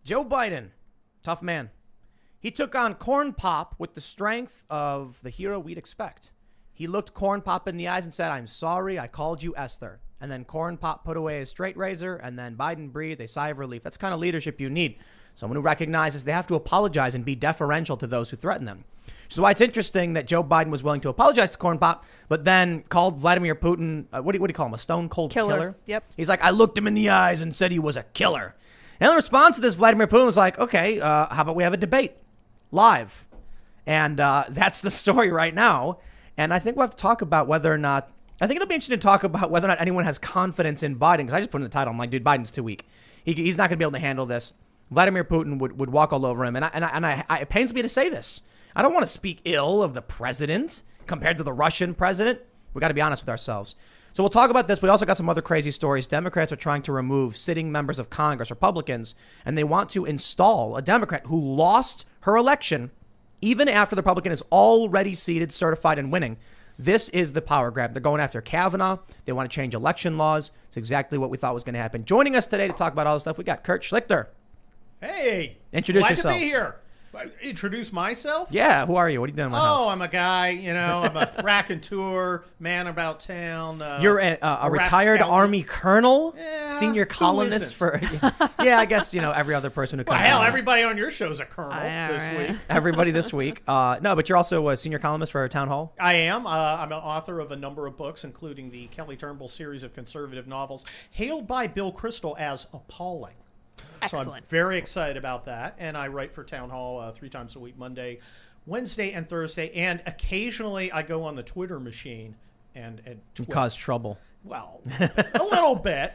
Joe Biden, tough man. He took on Corn Pop with the strength of the hero we'd expect. He looked Corn Pop in the eyes and said, "I'm sorry, I called you Esther." And then Corn Pop put away his straight razor, and then Biden breathed a sigh of relief. That's the kind of leadership you need. Someone who recognizes they have to apologize and be deferential to those who threaten them. Which is why it's interesting that Joe Biden was willing to apologize to Corn Pop, but then called Vladimir Putin, what do you call him, a stone cold killer? Yep. He's like, I looked him in the eyes and said he was a killer. And in response to this, Vladimir Putin was like, okay, how about we have a debate live? And that's the story right now. And I think we'll have to talk about whether or not, I think it'll be interesting to talk about whether or not anyone has confidence in Biden. Because I just put in the title, I'm like, dude, Biden's too weak. He's not going to be able to handle this. Vladimir Putin would walk all over him. And it pains me to say this. I don't want to speak ill of the president compared to the Russian president. We got to be honest with ourselves. So we'll talk about this. We also got some other crazy stories. Democrats are trying to remove sitting members of Congress, Republicans, and they want to install a Democrat who lost her election even after the Republican is already seated, certified, and winning. This is the power grab. They're going after Kavanaugh. They want to change election laws. It's exactly what we thought was going to happen. Joining us today to talk about all this stuff, we got Kurt Schlichter. Hey. Introduce glad yourself. To be here. Introduce myself? Yeah, who are you? What are you doing in my house? Oh, I'm a guy, I'm a raconteur, man about town. You're a retired Army colonel, yeah, senior columnist for... Yeah, I guess, every other person who comes Well, hell, on. everybody on your show's a colonel this week. Everybody this week. No, but you're also a senior columnist for Town Hall? I am. I'm an author of a number of books, including the Kelly Turnbull series of conservative novels, hailed by Bill Kristol as appalling. Excellent. So I'm very excited about that. And I write for Town Hall 3 times a week, Monday, Wednesday, and Thursday. And occasionally I go on the Twitter machine and cause trouble. Well, a little bit.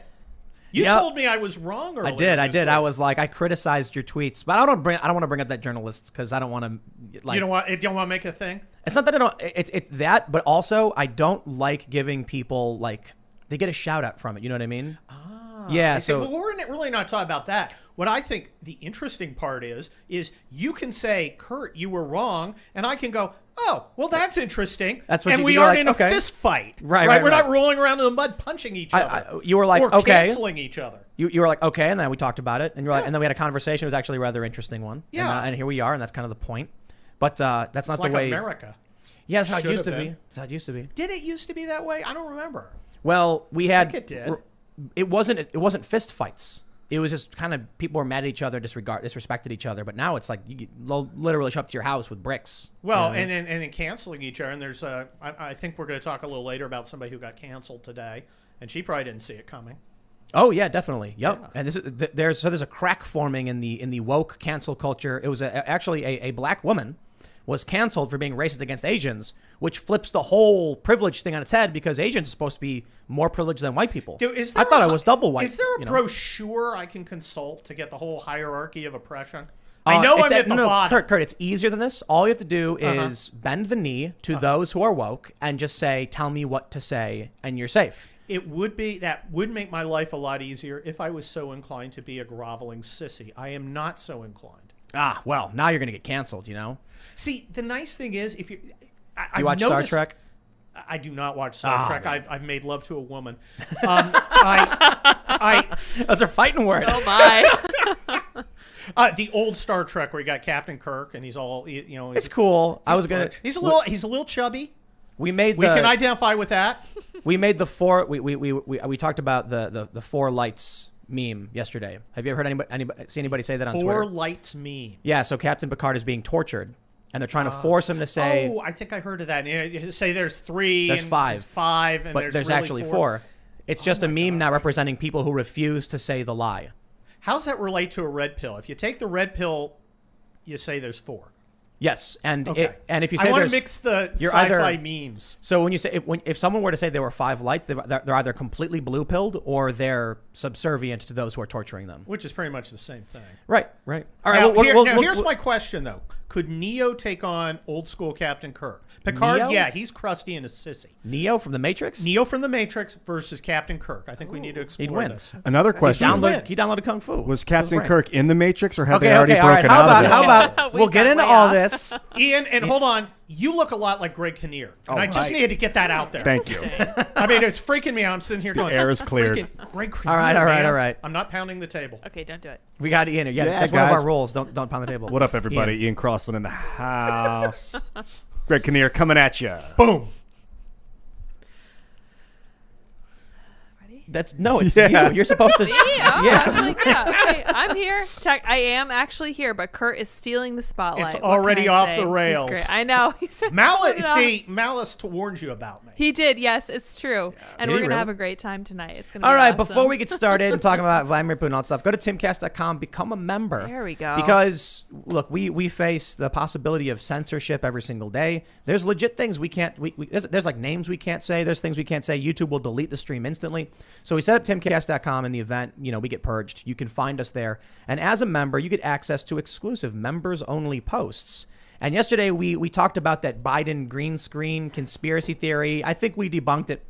You told me I was wrong earlier. I did. I was like, I criticized your tweets, but I don't want to bring up that journalist because I don't want to. Like, you don't want to make a thing. It's not that I don't. It's that, but also I don't like giving people they get a shout out from it. You know what I mean? Yeah, well, we're really not talking about that. What I think the interesting part is you can say, Kurt, you were wrong, and I can go, oh, well, that's interesting. That's what and you we do. aren't Like, in a okay. fist fight. Right. We're not rolling around in the mud punching each other. You were like, or okay. canceling each other. You were like, okay, and then we talked about it, and you're like, and then we had a conversation. It was actually a rather interesting one. Yeah. And here we are, and that's kind of the point. But that's It's not like the way. America. Yeah, that's how it Should used to have be. been. That's how it used to be. Did it used to be that way? I don't remember. Well, we had. I think it did. It wasn't fist fights. It was just kind of people were mad at each other, disrespected each other. But now it's like you literally show up to your house with bricks. Well, and then canceling each other. And there's I think we're going to talk a little later about somebody who got canceled today, and she probably didn't see it coming. Oh yeah, definitely. Yep. Yeah. And there's a crack forming in the woke cancel culture. It was actually a black woman was canceled for being racist against Asians, which flips the whole privilege thing on its head because Asians are supposed to be more privileged than white people. Dude, I thought I was double white. Is there a brochure I can consult to get the whole hierarchy of oppression? I know I'm at the bottom. Kurt, it's easier than this. All you have to do is bend the knee to those who are woke and just say, tell me what to say, and you're safe. That would make my life a lot easier if I was so inclined to be a groveling sissy. I am not so inclined. Ah, well, now you're going to get canceled, See, the nice thing is, if you watch Star Trek? I do not watch Star Trek. Man. I've made love to a woman. Those are fighting words. Oh my! The old Star Trek where you got Captain Kirk and he's all it's cool. He's a little chubby. We can identify with that. We made the four. We talked about the four lights meme yesterday. Have you ever heard see anybody say that on Twitter? Four lights meme. Yeah. So Captain Picard is being tortured. And they're trying to force him to say... Oh, I think I heard of that. You say there's 3. There's 5. 5, and but there's really actually 4. It's just a meme now representing people who refuse to say the lie. How's that relate to a red pill? If you take the red pill, you say there's 4. Yes, and okay. And if you say I want to mix the sci-fi memes. So when you say if someone were to say there were 5 lights, they're either completely blue pilled or they're subservient to those who are torturing them. Which is pretty much the same thing. Right. All right. Here's my question though: could Neo take on old school Captain Kirk? Picard, Neo? Yeah, he's crusty and a sissy. Neo from the Matrix. Neo from the Matrix versus Captain Kirk. I think we need to explore He'd win. this. Another question: he downloaded Kung Fu. Was Captain Kirk in the Matrix, or have they already all right. broken out of it? How about we'll get into all this? Ian, and hold on. you look a lot like Greg Kinnear. And Oh, I just right. needed to get that out there. Thank you. I mean, it's freaking me out. I'm sitting here going, air is cleared. freaking Greg Kinnear, All right. man. I'm not pounding the table. Okay, don't do it. We got Ian. Yeah, Yeah, that's one of guys. our rules. Don't pound the table. What up, everybody? Ian Crossland in the house. Greg Kinnear coming at you. Boom. Ready? It's Yeah. you. You're supposed to. Yeah. Yeah. I was like, yeah. Okay, I'm here. I am actually here, but Kurt is stealing the spotlight. It's What can already I off say? the He's rails. great. I know. He said, Malice warned you about me. He did. Yes, it's true. And Did we're he gonna really? have a great time tonight. It's gonna be All right, awesome. before we get started and talking about Vladimir Putin and all that stuff, go to timcast.com, become a member. There we go. Because, look, we face the possibility of censorship every single day. There's legit things we can't, there's like names we can't say. There's things we can't say. YouTube will delete the stream instantly. So we set up timcast.com in the event, we get purged. You can find us there. And as a member, you get access to exclusive members-only posts. And yesterday we talked about that Biden green screen conspiracy theory. I think we debunked it,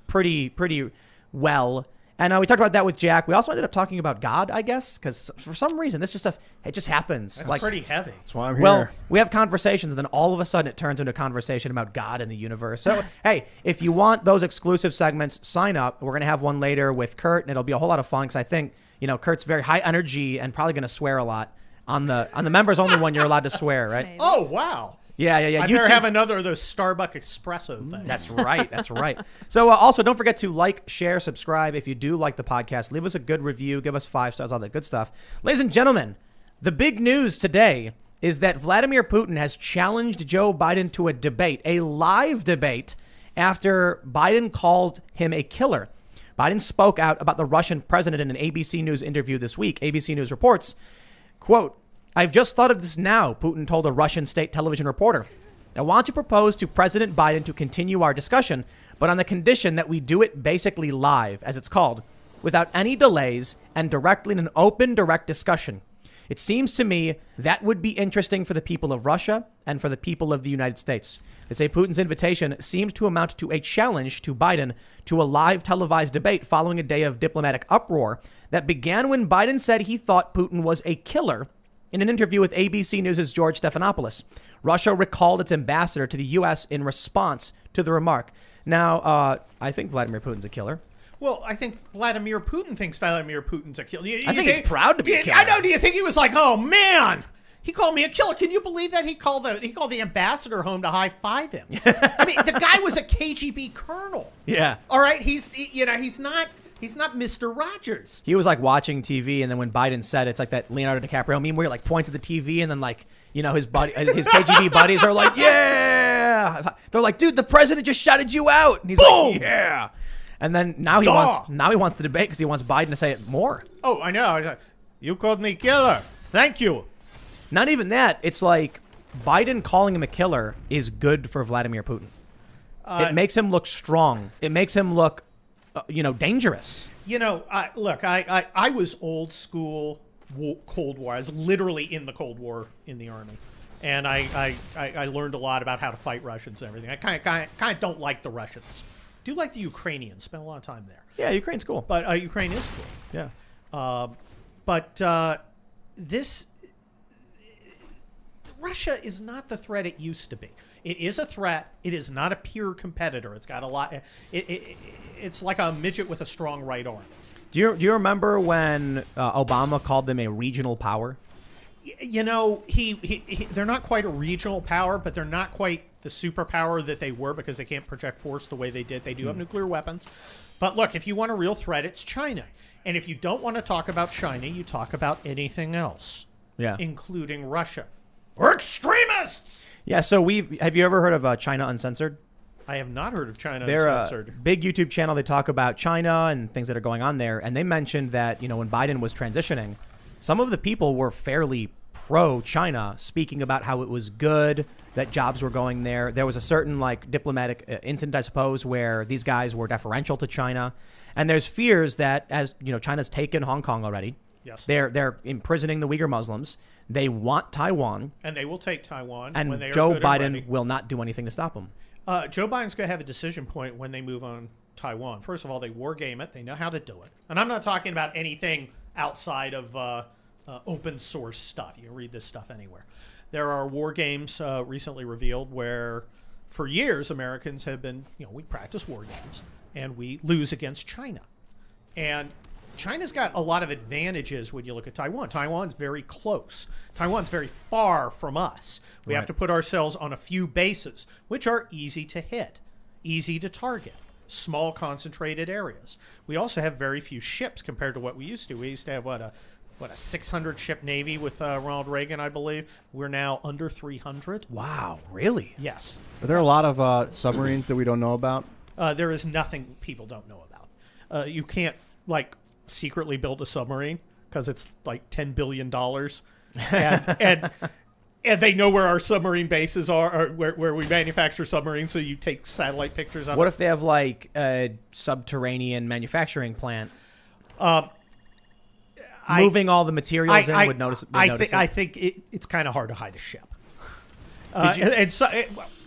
pretty well. And we talked about that with Jack. We also ended up talking about God, I guess, because for some reason this just it just happens. That's pretty heavy. That's why I'm here. Well, we have conversations, and then all of a sudden it turns into a conversation about God and the universe. So, hey, if you want those exclusive segments, sign up. We're going to have one later with Kurt, and it'll be a whole lot of fun because I think, Kurt's very high energy and probably going to swear a lot. On the members only one, you're allowed to swear, right? Maybe. Oh, wow. Yeah. I better have another of those Starbucks espresso things. That's right. So also, don't forget to like, share, subscribe. If you do like the podcast, leave us a good review, give us 5 stars, all that good stuff. Ladies and gentlemen, the big news today is that Vladimir Putin has challenged Joe Biden to a debate, a live debate, after Biden called him a killer. Biden spoke out about the Russian president in an ABC News interview this week. ABC News reports, quote, "I've just thought of this now," Putin told a Russian state television reporter. "I want to propose to President Biden to continue our discussion, but on the condition that we do it basically live, as it's called, without any delays and directly in an open, direct discussion. It seems to me that would be interesting for the people of Russia and for the people of the United States." They say Putin's invitation seems to amount to a challenge to Biden to a live televised debate following a day of diplomatic uproar that began when Biden said he thought Putin was a killer in an interview with ABC News' George Stephanopoulos. Russia recalled its ambassador to the U.S. in response to the remark. Now, I think Vladimir Putin's a killer. Well, I think Vladimir Putin thinks Vladimir Putin's a killer. I think he's proud to be a killer. I know. Do you think he was like, oh, man, he called me a killer? Can you believe that? He called the ambassador home to high-five him. I mean, the guy was a KGB colonel. Yeah. All right? He's not Mr. Rogers. He was like watching TV, and then when Biden said it's like that Leonardo DiCaprio meme where he like points at the TV, and then like, his KGB buddies are like, yeah. They're like, dude, the president just shouted you out. And he's Boom! like, yeah. And then now he wants the debate because he wants Biden to say it more. Oh, I know. You called me killer. Thank you. Not even that. It's like Biden calling him a killer is good for Vladimir Putin. It makes him look strong. It makes him look, dangerous. Look, I was old school Cold War. I was literally in the Cold War in the Army. And I learned a lot about how to fight Russians and everything. I kind of don't like the Russians. Do like the Ukrainians. Spent a lot of time there. Yeah, Ukraine's cool. But Ukraine is cool. Yeah. Russia is not the threat it used to be. It is a threat. It is not a pure competitor. It's got a lot. It's like a midget with a strong right arm. Do you remember when Obama called them a regional power? They're not quite a regional power, but they're not quite the superpower that they were because they can't project force the way they did. They do have nuclear weapons. But look, if you want a real threat, it's China. And if you don't want to talk about China, you talk about anything else. Yeah. Including Russia. We're extremists! Yeah, so have you ever heard of China Uncensored? I have not heard of China They're Uncensored. a big YouTube channel. They talk about China and things that are going on there. And they mentioned that, when Biden was transitioning, some of the people were fairly pro-China, speaking about how it was good, that jobs were going there. There was a certain diplomatic incident, I suppose, where these guys were deferential to China. And there's fears that as, China's taken Hong Kong already. Yes. They're imprisoning the Uyghur Muslims. They want Taiwan. And they will take Taiwan. And when they are Joe good and Biden ready. will not do anything to stop them. Joe Biden's going to have a decision point when they move on Taiwan. First of all, they war game it. They know how to do it. And I'm not talking about anything outside of open source stuff. You can read this stuff anywhere. There are war games recently revealed where, for years, Americans have been, we practice war games, and we lose against China. And China's got a lot of advantages when you look at Taiwan. Taiwan's very close. Taiwan's very far from us. We have to put ourselves on a few bases, which are easy to hit, easy to target, small concentrated areas. We also have very few ships compared to what we used to. We used to have, a 600 ship Navy with Ronald Reagan, I believe. We're now under 300. Wow, really? Yes. Are there a lot of submarines that we don't know about? There is nothing people don't know about. You can't, secretly build a submarine because it's like $10 billion. And they know where our submarine bases are, or where we manufacture submarines, so you take satellite pictures of What it. if they have a subterranean manufacturing plant? Moving all the materials in would notice. I think it's kind of hard to hide a ship.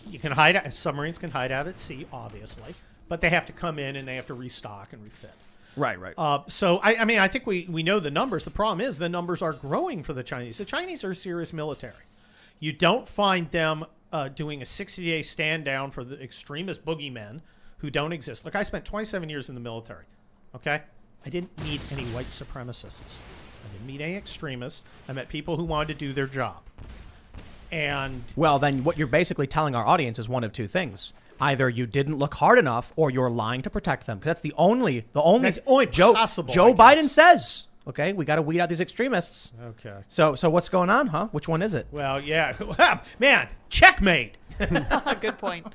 You can hide. Submarines can hide out at sea, obviously, but they have to come in and they have to restock and refit. Right. So I think we know the numbers. The problem is the numbers are growing for the Chinese. The Chinese are serious military. You don't find them doing a 60-day stand down for the extremist boogeymen who don't exist. Look, I spent 27 years in the military. Okay, I didn't meet any white supremacists. I didn't meet any extremists. I met people who wanted to do their job. And well, then what you're basically telling our audience is one of two things. Either you didn't look hard enough, or you're lying to protect them. Because that's the only possible. Joe Biden says. Okay, we got to weed out these extremists. Okay. So what's going on, huh? Which one is it? Well, yeah, man, checkmate. Good point.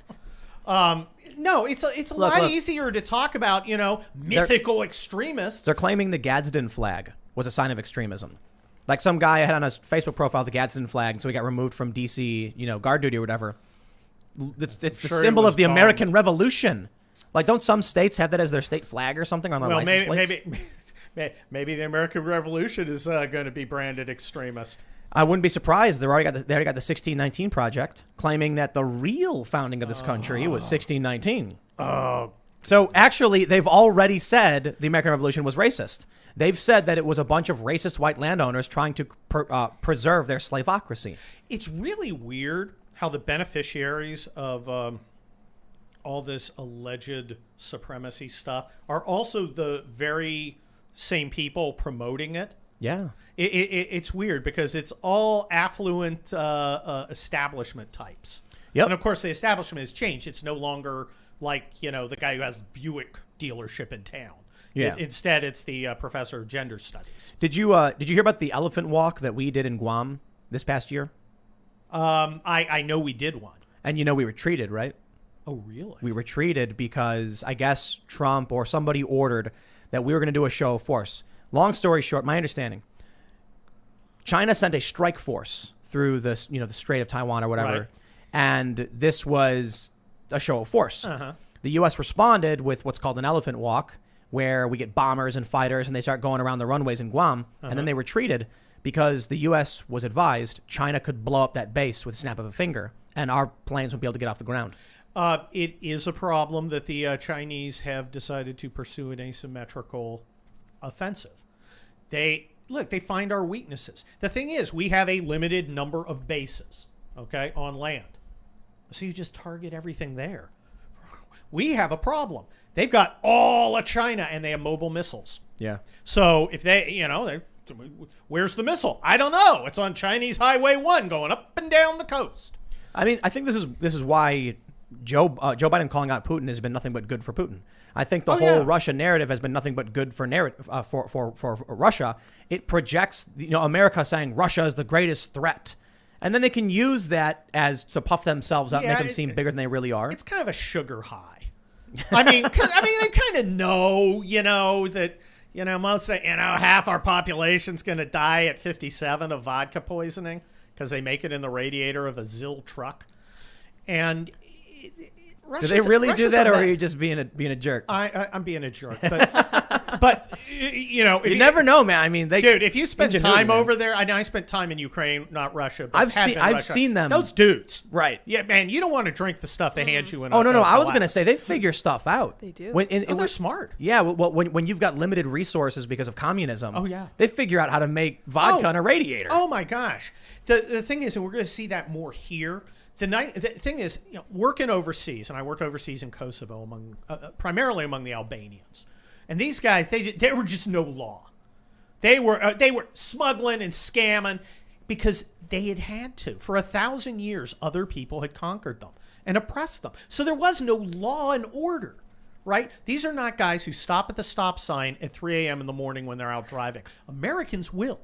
No, it's a lot easier to talk about, mythical extremists. They're claiming the Gadsden flag was a sign of extremism. Like some guy had on his Facebook profile the Gadsden flag, so he got removed from DC, guard duty or whatever. It's the symbol of the American Revolution. Like, don't some states have that as their state flag or something on their license plates? Maybe the American Revolution is going to be branded extremist. I wouldn't be surprised. They already got the 1619 Project claiming that the real founding of this country was 1619. Oh. So actually, they've already said the American Revolution was racist. They've said that it was a bunch of racist white landowners trying to preserve their slavocracy. It's really weird how the beneficiaries of all this alleged supremacy stuff are also the very same people promoting it. Yeah. It's weird because it's all affluent establishment types. Yep. And of course, the establishment has changed. It's no longer like, the guy who has Buick dealership in town. Yeah. Instead, it's the professor of gender studies. Did you hear about the elephant walk that we did in Guam this past year? I know we did one. And we retreated, right? Oh, really? We retreated because I guess Trump or somebody ordered that we were going to do a show of force. Long story short, my understanding, China sent a strike force through the Strait of Taiwan or whatever, right. And this was a show of force. Uh-huh. The U.S. responded with what's called an elephant walk, where we get bombers and fighters and they start going around the runways in Guam, and then they retreated because the U.S. was advised China could blow up that base with a snap of a finger, and our planes would be able to get off the ground. It is a problem that the Chinese have decided to pursue an asymmetrical offensive. They find our weaknesses. The thing is, we have a limited number of bases, okay, on land. So you just target everything there. We have a problem. They've got all of China, and they have mobile missiles. Yeah. So if where's the missile? I don't know. It's on Chinese Highway 1 going up and down the coast. I mean, I think this is why Joe Biden calling out Putin has been nothing but good for Putin. I think the whole Russia narrative has been nothing but good for for Russia. It projects America saying Russia is the greatest threat, and then they can use that as to puff themselves up, make them seem bigger than they really are. It's kind of a sugar high. I mean, they kind of know, that most half our population's going to die at 57 of vodka poisoning because they make it in the radiator of a ZIL truck, and. Do they really do that, or are you just being a jerk? I'm being a jerk, but But you know, You never know, man. I mean, dude, if you spend ingenuity, time man. over there, I spent time in Ukraine, not Russia. But I've have seen- been I've Russia. seen them. Those dudes, Right. Yeah, man, you don't want to drink the stuff they hand you in. Oh no, I was glass. gonna say they figure stuff out. They do. They're smart. Yeah, well, when you've got limited resources because of communism, Oh, yeah. they figure out how to make vodka on a radiator. Oh my gosh. The thing is, and we're going to see that more here. The thing is, you know, working overseas, and I work overseas in Kosovo among primarily among the Albanians, and these guys, they were just no law. They were smuggling and scamming because they had to. For 1,000 years, other people had conquered them and oppressed them, so there was no law and order. Right? These are not guys who stop at the stop sign at 3 a.m. in the morning when they're out driving. Americans will,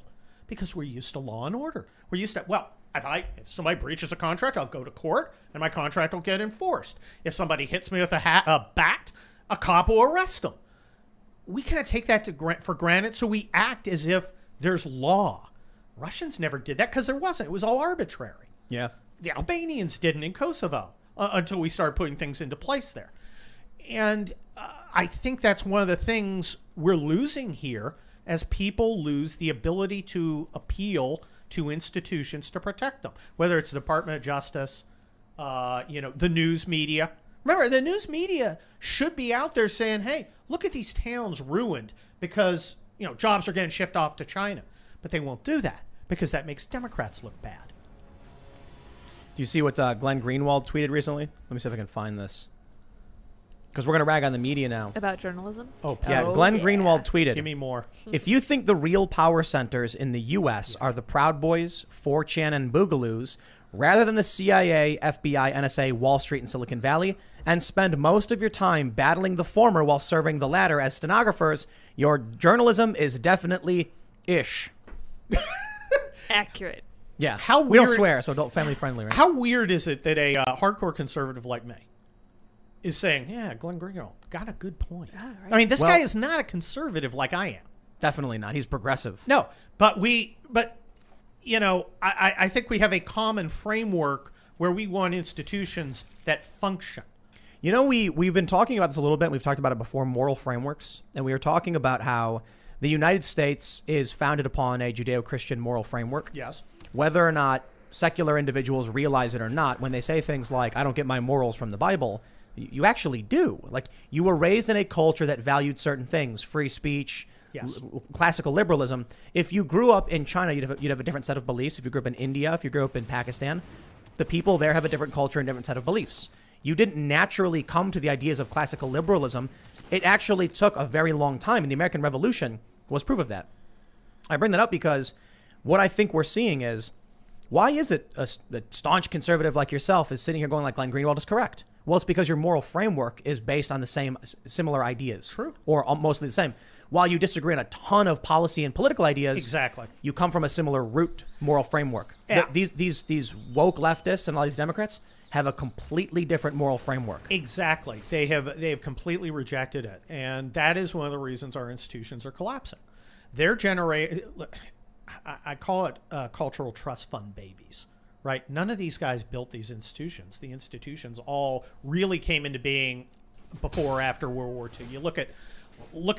because we're used to law and order. We're used to, well, if somebody breaches a contract, I'll go to court and my contract will get enforced. If somebody hits me with a bat, a cop will arrest them. We can't take that for granted, so we act as if there's law. Russians never did that because there wasn't. It was all arbitrary. Yeah. The Albanians didn't in Kosovo until we started putting things into place there. And I think that's one of the things we're losing here as people lose the ability to appeal to institutions to protect them, whether it's the Department of Justice, the news media. Remember, the news media should be out there saying, hey, look at these towns ruined because, jobs are getting shipped off to China. But they won't do that because that makes Democrats look bad. Do you see what Glenn Greenwald tweeted recently? Let me see if I can find this. Because we're going to rag on the media now. About journalism? Yeah, Oh, Glenn yeah. Greenwald tweeted. Give me more. If you think the real power centers in the U.S. are the Proud Boys, 4chan, and Boogaloos, rather than the CIA, FBI, NSA, Wall Street, and Silicon Valley, and spend most of your time battling the former while serving the latter as stenographers, your journalism is definitely ish. Accurate. Yeah. How we don't weird- swear, so don't family friendly, right? How weird is it that a hardcore conservative like me is saying, yeah, Glenn Greenwald got a good point. Yeah, right. I mean, this Well- guy is not a conservative like I am. Definitely not. He's progressive. No, but I think we have a common framework where we want institutions that function. We've been talking about this a little bit. We've talked about it before, moral frameworks. And we were talking about how the United States is founded upon a Judeo-Christian moral framework. Yes. Whether or not secular individuals realize it or not, when they say things like, I don't get my morals from the Bible, you actually do. Like, you were raised in a culture that valued certain things, free speech, Yes. classical liberalism. If you grew up in China, you'd have a different set of beliefs. If you grew up in India, if you grew up in Pakistan, the people there have a different culture and different set of beliefs. You didn't naturally come to the ideas of classical liberalism. It actually took a very long time, and the American Revolution was proof of that. I bring that up because what I think we're seeing is, why is it a staunch conservative like yourself is sitting here going like Glenn Greenwald is correct? Well, it's because your moral framework is based on the similar ideas. True. Or mostly the same. While you disagree on a ton of policy and political ideas, Exactly. you come from a similar root moral framework. Yeah. These woke leftists and all these Democrats have a completely different moral framework. Exactly. They have completely rejected it. And that is one of the reasons our institutions are collapsing. They're I call it cultural trust fund babies, right? None of these guys built these institutions. The institutions all really came into being before or after World War II. You look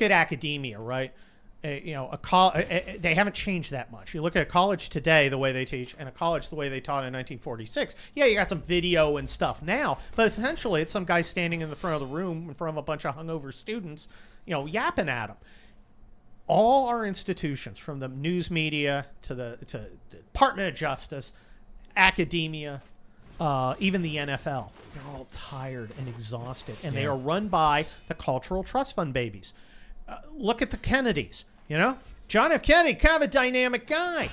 at academia, right? They haven't changed that much. You look at a college today, the way they teach, and a college the way they taught in 1946. Yeah, you got some video and stuff now, but essentially it's some guy standing in the front of the room in front of a bunch of hungover students, yapping at them. All our institutions, from the news media to the Department of Justice, academia, even the NFL, they're all tired and exhausted, and they are run by the cultural trust fund babies. Look at the Kennedys. John F. Kennedy, kind of a dynamic guy.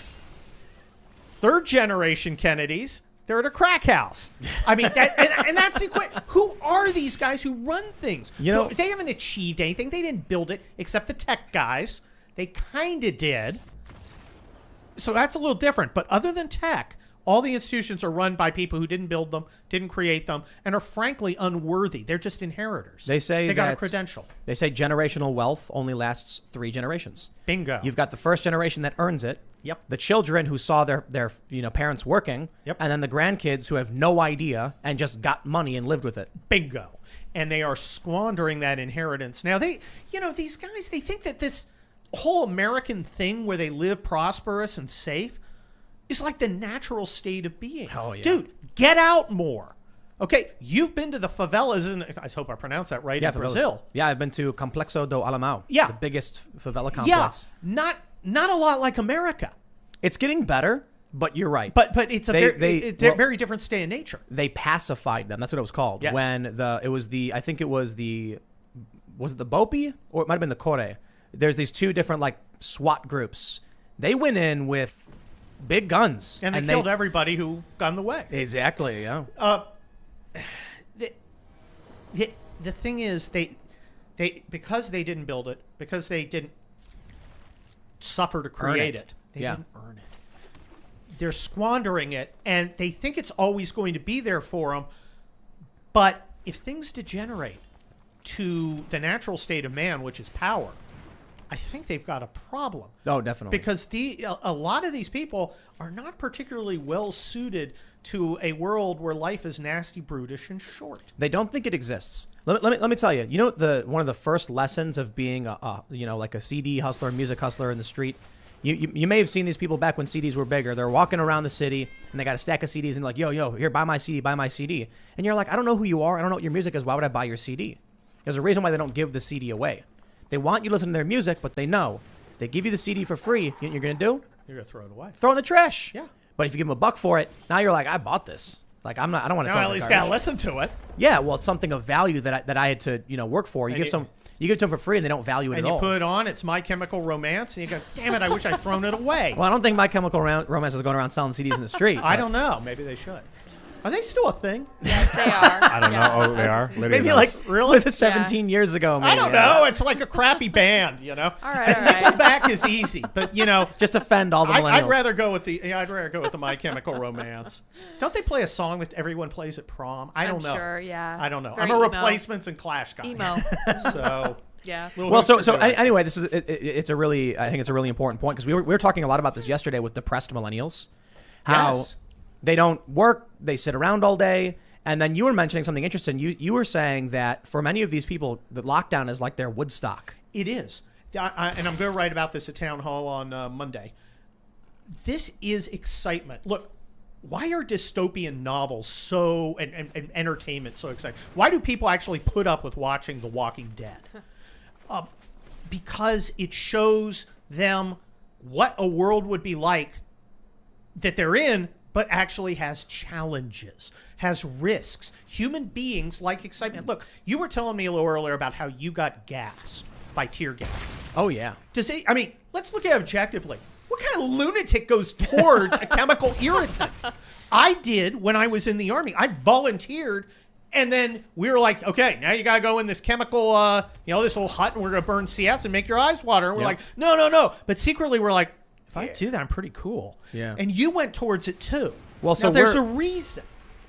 Third generation Kennedys, they're at a crack house. I mean, and that's the who are these guys who run things? They haven't achieved anything. They didn't build it, except the tech guys. They kind of did. So that's a little different. But other than tech, All the institutions are run by people who didn't build them, didn't create them, and are frankly unworthy. They're just inheritors. They say they got a that- credential. They say generational wealth only lasts 3 generations. Bingo. You've got the first generation that earns it. Yep. The children who saw their parents working. Yep. And then the grandkids who have no idea and just got money and lived with it. Bingo. And they are squandering that inheritance. Now, these guys, they think that this whole American thing where they live prosperous and safe is like the natural state of being. Oh, yeah. Dude, get out more. Okay, you've been to the favelas, I hope I pronounced that right, in favelas. Brazil. Yeah, I've been to Complexo do Alemão. Yeah. The biggest favela Yeah, complex. not a lot like America. It's getting better, but you're right. But it's a very different state of nature. They pacified them. That's what it was called. Yes. When was it the Bopi or it might have been the Core? There's these 2 different like SWAT groups. They went in with big guns And they killed everybody who got in the way. Exactly. Yeah. The thing is, they because they didn't build it, because they didn't suffer to create it, they didn't earn it. They're squandering it, and they think it's always going to be there for them. But if things degenerate to the natural state of man, which is power, I think they've got a problem. Oh, definitely. Because a lot of these people are not particularly well suited to a world where life is nasty, brutish, and short. They don't think it exists. Let me tell you. You know one of the first lessons of being like a CD hustler, music hustler in the street. You may have seen these people back when CDs were bigger. They're walking around the city and they got a stack of CDs and like, yo, here, buy my CD, buy my CD. And you're like, I don't know who you are. I don't know what your music is. Why would I buy your CD? There's a reason why they don't give the CD away. They want you to listen to their music, but they know they give you the CD for free. You know what you're going to do? You're going to throw it away. Throw it in the trash. Yeah. But if you give them $1 for it, now you're like, I bought this. Like, I don't want to. Now at least got to listen to it. Yeah, well, it's something of value that I had to work for. You give it to them for free, and they don't value it at all. And you put it on, it's My Chemical Romance, and you go, damn it, I wish I'd thrown it away. Well, I don't think My Chemical Romance is going around selling CDs in the street. I don't know. Maybe they should. Are they still a thing? Yes, they are. I don't know. Oh, they are? Lydia Maybe knows. like was it 17 years ago? Maybe. I don't know. It's like a crappy band, All right, all right. Nickelback is easy, but Just offend all the millennials. I'd rather go with the My Chemical Romance. Don't they play a song that everyone plays at prom? I don't know. Sure, yeah. I don't know. Very I'm a emo. Replacements and Clash guy. Emo. So Yeah. Well, so anyway, this is it's a really I think it's a really important point because we were talking a lot about this yesterday with depressed millennials. How Yes. they don't work, they sit around all day. And then you were mentioning something interesting. You were saying that for many of these people, the lockdown is like their Woodstock. It is. And I'm going to write about this at Town Hall on Monday. This is excitement. Look, why are dystopian novels and entertainment so exciting? Why do people actually put up with watching The Walking Dead? Because it shows them what a world would be like that they're in, but actually has challenges, has risks. Human beings like excitement. Look, you were telling me a little earlier about how you got gassed by tear gas. Oh yeah. Let's look at it objectively. What kind of lunatic goes towards a chemical irritant? I did when I was in the Army. I volunteered, and then we were like, okay, now you got to go in this chemical, this little hut, and we're going to burn CS and make your eyes water. And we're like, no. But secretly, we're like, if I do that, I'm pretty cool. Yeah. And you went towards it too. Well, so now, there's a reason.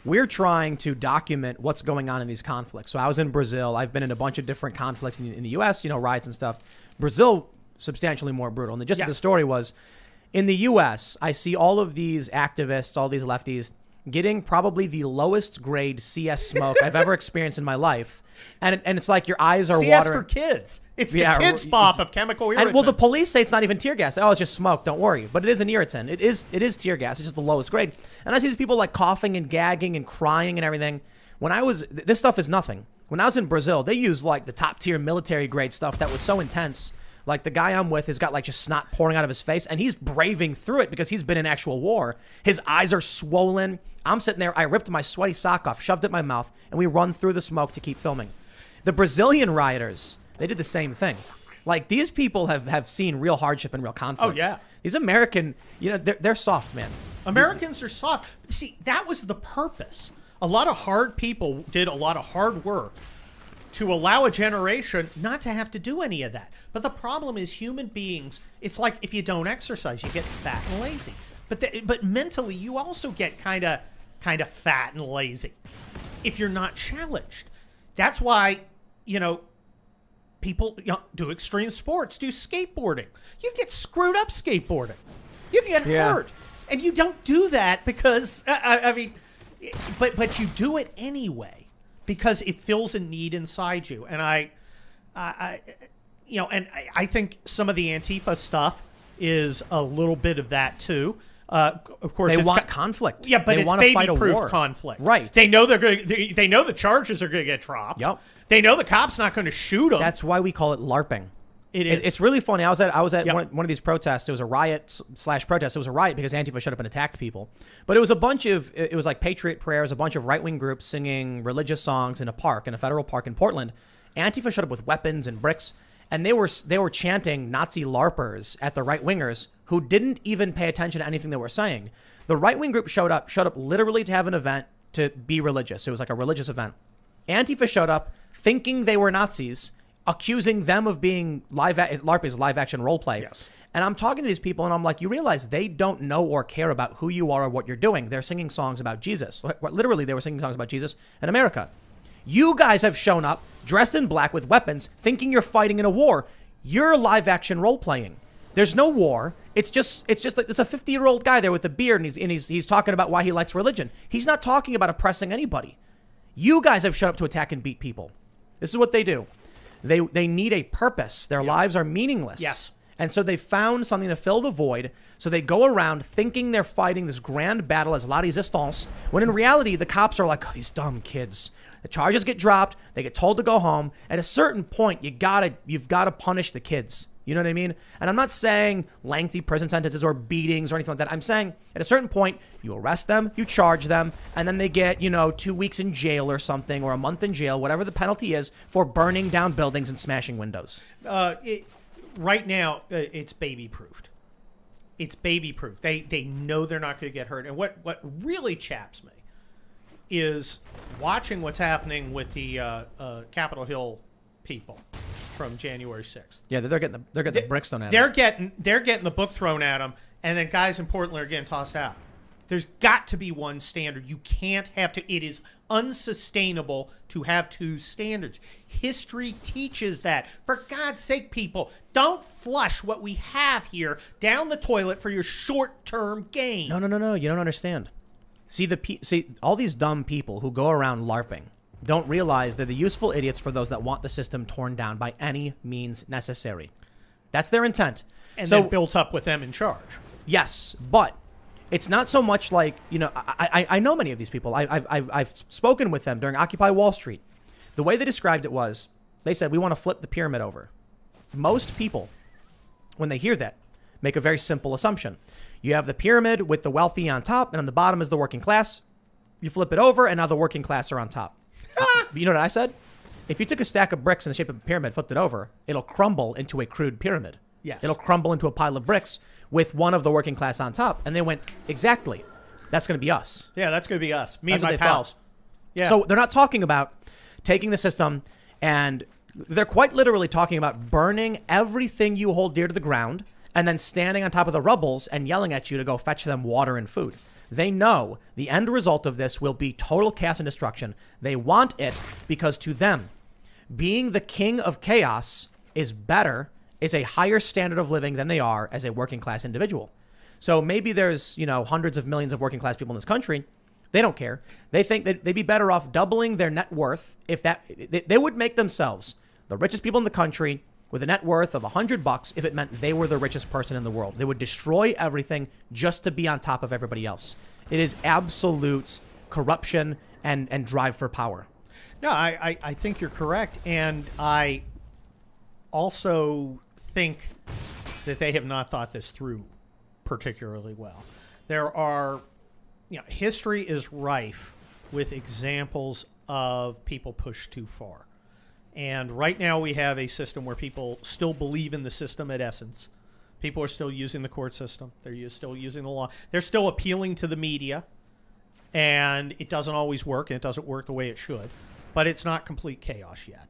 We're trying to document what's going on in these conflicts. So I was in Brazil. I've been in a bunch of different conflicts in the U.S., riots and stuff. Brazil, substantially more brutal. And the gist of the story was, in the U.S., I see all of these activists, all these lefties, getting probably the lowest grade CS smoke I've ever experienced in my life. And it's like your eyes are CS watering. for kids. It's the kids' pop of chemical irritants. And well, the police say it's not even tear gas. Oh, it's just smoke. Don't worry. But it is an irritant. It is tear gas. It's just the lowest grade. And I see these people like coughing and gagging and crying and everything. This stuff is nothing. When I was in Brazil, they used like the top tier military grade stuff that was so intense. Like the guy I'm with has got like just snot pouring out of his face, and he's braving through it because he's been in actual war. His eyes are swollen. I'm sitting there. I ripped my sweaty sock off, shoved it in my mouth, and we run through the smoke to keep filming. The Brazilian rioters, they did the same thing. Like these people have seen real hardship and real conflict. Oh, yeah. These American, they're soft, man. Americans are soft. See, that was the purpose. A lot of hard people did a lot of hard work to allow a generation not to have to do any of that. But the problem is human beings, it's like if you don't exercise, you get fat and lazy. but mentally, you also get kind of fat and lazy if you're not challenged. That's why, people do extreme sports, do skateboarding. You get screwed up skateboarding. You can get hurt. And you don't do that because, but you do it anyway because it fills a need inside you. And I think some of the Antifa stuff is a little bit of that too. Of course, they want conflict. Yeah, but they it's want to fight a baby-proof war. conflict. Right. They know they know the charges are going to get dropped. Yep. They know the cop's not going to shoot them. That's why we call it LARPing. It is. It's really funny. I was at Yep. one of these protests. It was a riot / protest. It was a riot because Antifa showed up and attacked people. But it was it was like patriot prayers, a bunch of right-wing groups singing religious songs in a federal park in Portland. Antifa showed up with weapons and bricks, and they were chanting Nazi LARPers at the right-wingers who didn't even pay attention to anything they were saying. The right-wing group showed up literally to have an event to be religious. It was like a religious event. Antifa showed up thinking they were Nazis, accusing them of being LARP is live action role play. Yes. And I'm talking to these people and I'm like, you realize they don't know or care about who you are or what you're doing. They're singing songs about Jesus. Literally, they were singing songs about Jesus and America. You guys have shown up dressed in black with weapons, thinking you're fighting in a war. You're live action role playing. There's no war. It's just like there's a 50-year-old guy there with a beard and he's talking about why he likes religion. He's not talking about oppressing anybody. You guys have shown up to attack and beat people. This is what they do. They need a purpose. Their lives are meaningless. Yes. And so they found something to fill the void. So they go around thinking they're fighting this grand battle as la resistance, when in reality, the cops are like, oh, these dumb kids. The charges get dropped. They get told to go home. At a certain point, you've got to punish the kids. You know what I mean? And I'm not saying lengthy prison sentences or beatings or anything like that. I'm saying at a certain point, you arrest them, you charge them, and then they get, 2 weeks in jail or something, or a month in jail, whatever the penalty is for burning down buildings and smashing windows. Right now, it's baby-proofed. It's baby-proof. They know they're not going to get hurt. And what really chaps me is watching what's happening with the Capitol Hill people from January 6th. Yeah, they're getting the bricks thrown at them. They're getting the book thrown at them, and then guys in Portland are getting tossed out. There's got to be one standard. You can't have to. It is unsustainable to have two standards. History teaches that. For God's sake, people, don't flush what we have here down the toilet for your short-term gain. No. You don't understand. See, all these dumb people who go around LARPing don't realize they're the useful idiots for those that want the system torn down by any means necessary. That's their intent. And then built up with them in charge. Yes, but it's not so much like, I know many of these people. I've spoken with them during Occupy Wall Street. The way they described it was, they said, we want to flip the pyramid over. Most people, when they hear that, make a very simple assumption. You have the pyramid with the wealthy on top, and on the bottom is the working class. You flip it over, and now the working class are on top. You know what I said? If you took a stack of bricks in the shape of a pyramid, flipped it over, it'll crumble into a crude pyramid. Yes. It'll crumble into a pile of bricks with one of the working class on top. And they went, exactly. That's going to be us. Yeah, that's going to be us. Me That's and my pals. Yeah. So they're not talking about taking the system, and they're quite literally talking about burning everything you hold dear to the ground and then standing on top of the rubbles and yelling at you to go fetch them water and food. They know the end result of this will be total chaos and destruction. They want it because to them, being the king of chaos is better. It's a higher standard of living than they are as a working class individual. So maybe there's, hundreds of millions of working class people in this country. They don't care. They think that they'd be better off doubling their net worth if they would make themselves the richest people in the country with a net worth of $100 if it meant they were the richest person in the world. They would destroy everything just to be on top of everybody else. It is absolute corruption and drive for power. No, I think you're correct. And I also think that they have not thought this through particularly well. There are, history is rife with examples of people pushed too far. And right now we have a system where people still believe in the system at essence. People are still using the court system. They're still using the law. They're still appealing to the media. And it doesn't always work, and it doesn't work the way it should. But it's not complete chaos yet.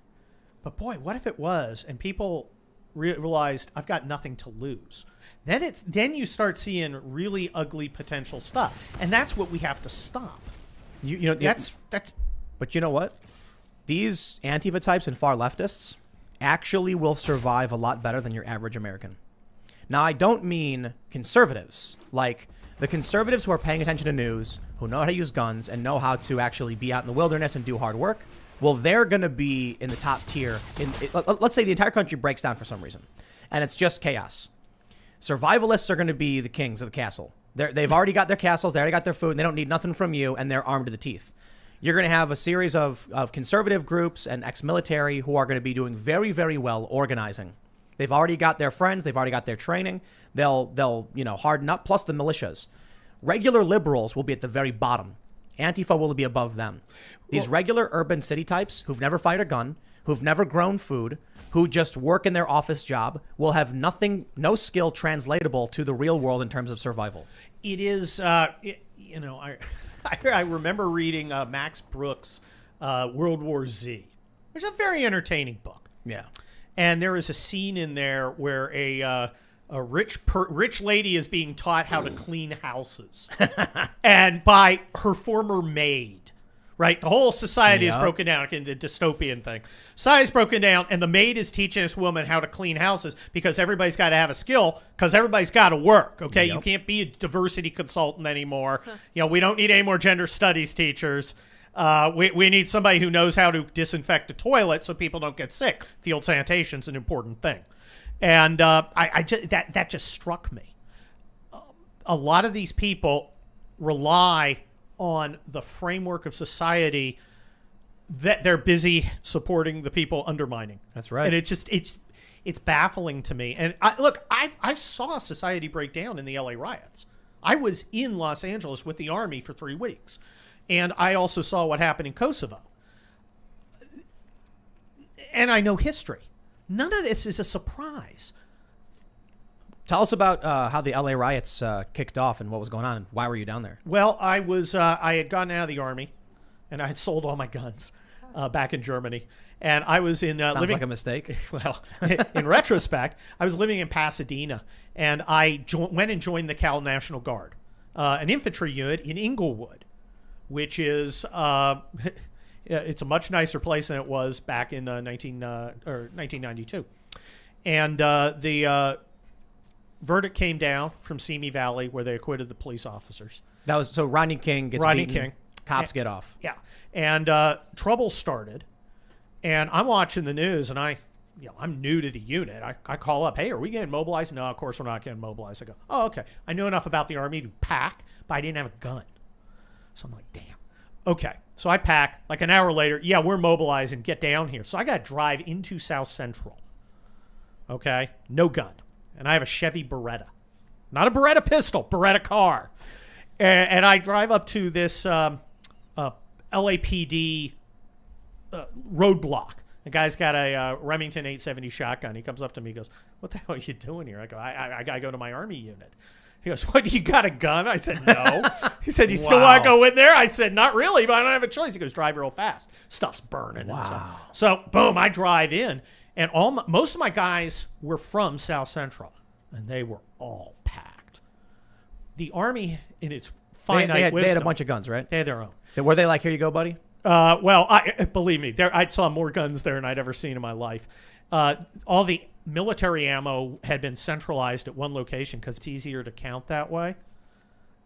But boy, what if it was? And people realized I've got nothing to lose. Then you start seeing really ugly potential stuff, and that's what we have to stop. You know That's. But you know what? These Antifa types and far leftists actually will survive a lot better than your average American. Now, I don't mean conservatives, like the conservatives who are paying attention to news, who know how to use guns and know how to actually be out in the wilderness and do hard work. Well, they're going to be in the top tier. Let's say the entire country breaks down for some reason, and it's just chaos. Survivalists are going to be the kings of the castle. They've already got their castles, they already got their food, and they don't need nothing from you, and they're armed to the teeth. You're going to have a series of conservative groups and ex-military who are going to be doing very, very well organizing. They've already got their friends. They've already got their training. They'll harden up, plus the militias. Regular liberals will be at the very bottom. Antifa will be above them. These regular urban city types who've never fired a gun, who've never grown food, who just work in their office job, will have no skill translatable to the real world in terms of survival. It is, I remember reading Max Brooks' World War Z, which is a very entertaining book. Yeah. And there is a scene in there where a rich lady is being taught how to clean houses, and by her former maid. Right, the whole society is broken down in the dystopian thing. Society's broken down, and the maid is teaching this woman how to clean houses because everybody's got to have a skill because everybody's got to work. Okay, you can't be a diversity consultant anymore. We don't need any more gender studies teachers. We need somebody who knows how to disinfect a toilet so people don't get sick. Field sanitation's an important thing, and that just struck me. A lot of these people rely on the framework of society that they're busy supporting the people undermining. That's right. And it's baffling to me. And I saw society break down in the LA riots. I was in Los Angeles with the army for 3 weeks. And I also saw what happened in Kosovo. And I know history. None of this is a surprise. Tell us about how the LA riots kicked off and what was going on, and why were you down there? Well, I had gotten out of the army, and I had sold all my guns back in Germany. And I was in Sounds like a mistake. Well, in retrospect, I was living in Pasadena, and I went and joined the Cal National Guard, an infantry unit in Inglewood, which is it's a much nicer place than it was back in 1992. And the verdict came down from Simi Valley, where they acquitted the police officers. That was so Rodney King gets beaten. Cops get off. Yeah, and trouble started, and I'm watching the news, and I'm new to the unit. I call up, hey, are we getting mobilized? No, of course we're not getting mobilized. I go, oh, okay. I knew enough about the Army to pack, but I didn't have a gun. So I'm like, damn. Okay, so I pack. Like an hour later, yeah, we're mobilizing. Get down here. So I got to drive into South Central. Okay, no gun. And I have a Chevy Beretta. Not a Beretta pistol, Beretta car. And I drive up to this LAPD roadblock. The guy's got a Remington 870 shotgun. He comes up to me and goes, what the hell are you doing here? I go, I got to go to my Army unit. He goes, what, you got a gun? I said, no. He said, you still want to go in there? I said, not really, but I don't have a choice. He goes, drive real fast. Stuff's burning. Wow. And stuff. So, boom, I drive in. And most of my guys were from South Central, and they were all packed. The Army, in its finite wisdom, they had a bunch of guns, right? They had their own. Were they like, here you go, buddy? Well, believe me, I saw more guns there than I'd ever seen in my life. All the military ammo had been centralized at one location because it's easier to count that way.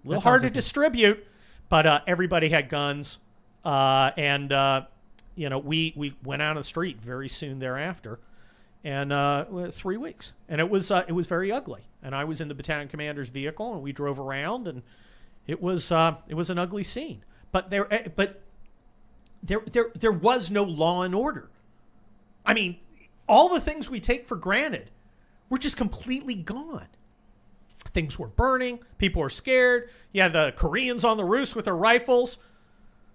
A little hard to distribute, but everybody had guns, and we went out on the street very soon thereafter, and 3 weeks, and it was very ugly. And I was in the battalion commander's vehicle, and we drove around, and it was an ugly scene. But there was no law and order. I mean, all the things we take for granted were just completely gone. Things were burning. People were scared. You had the Koreans on the roofs with their rifles.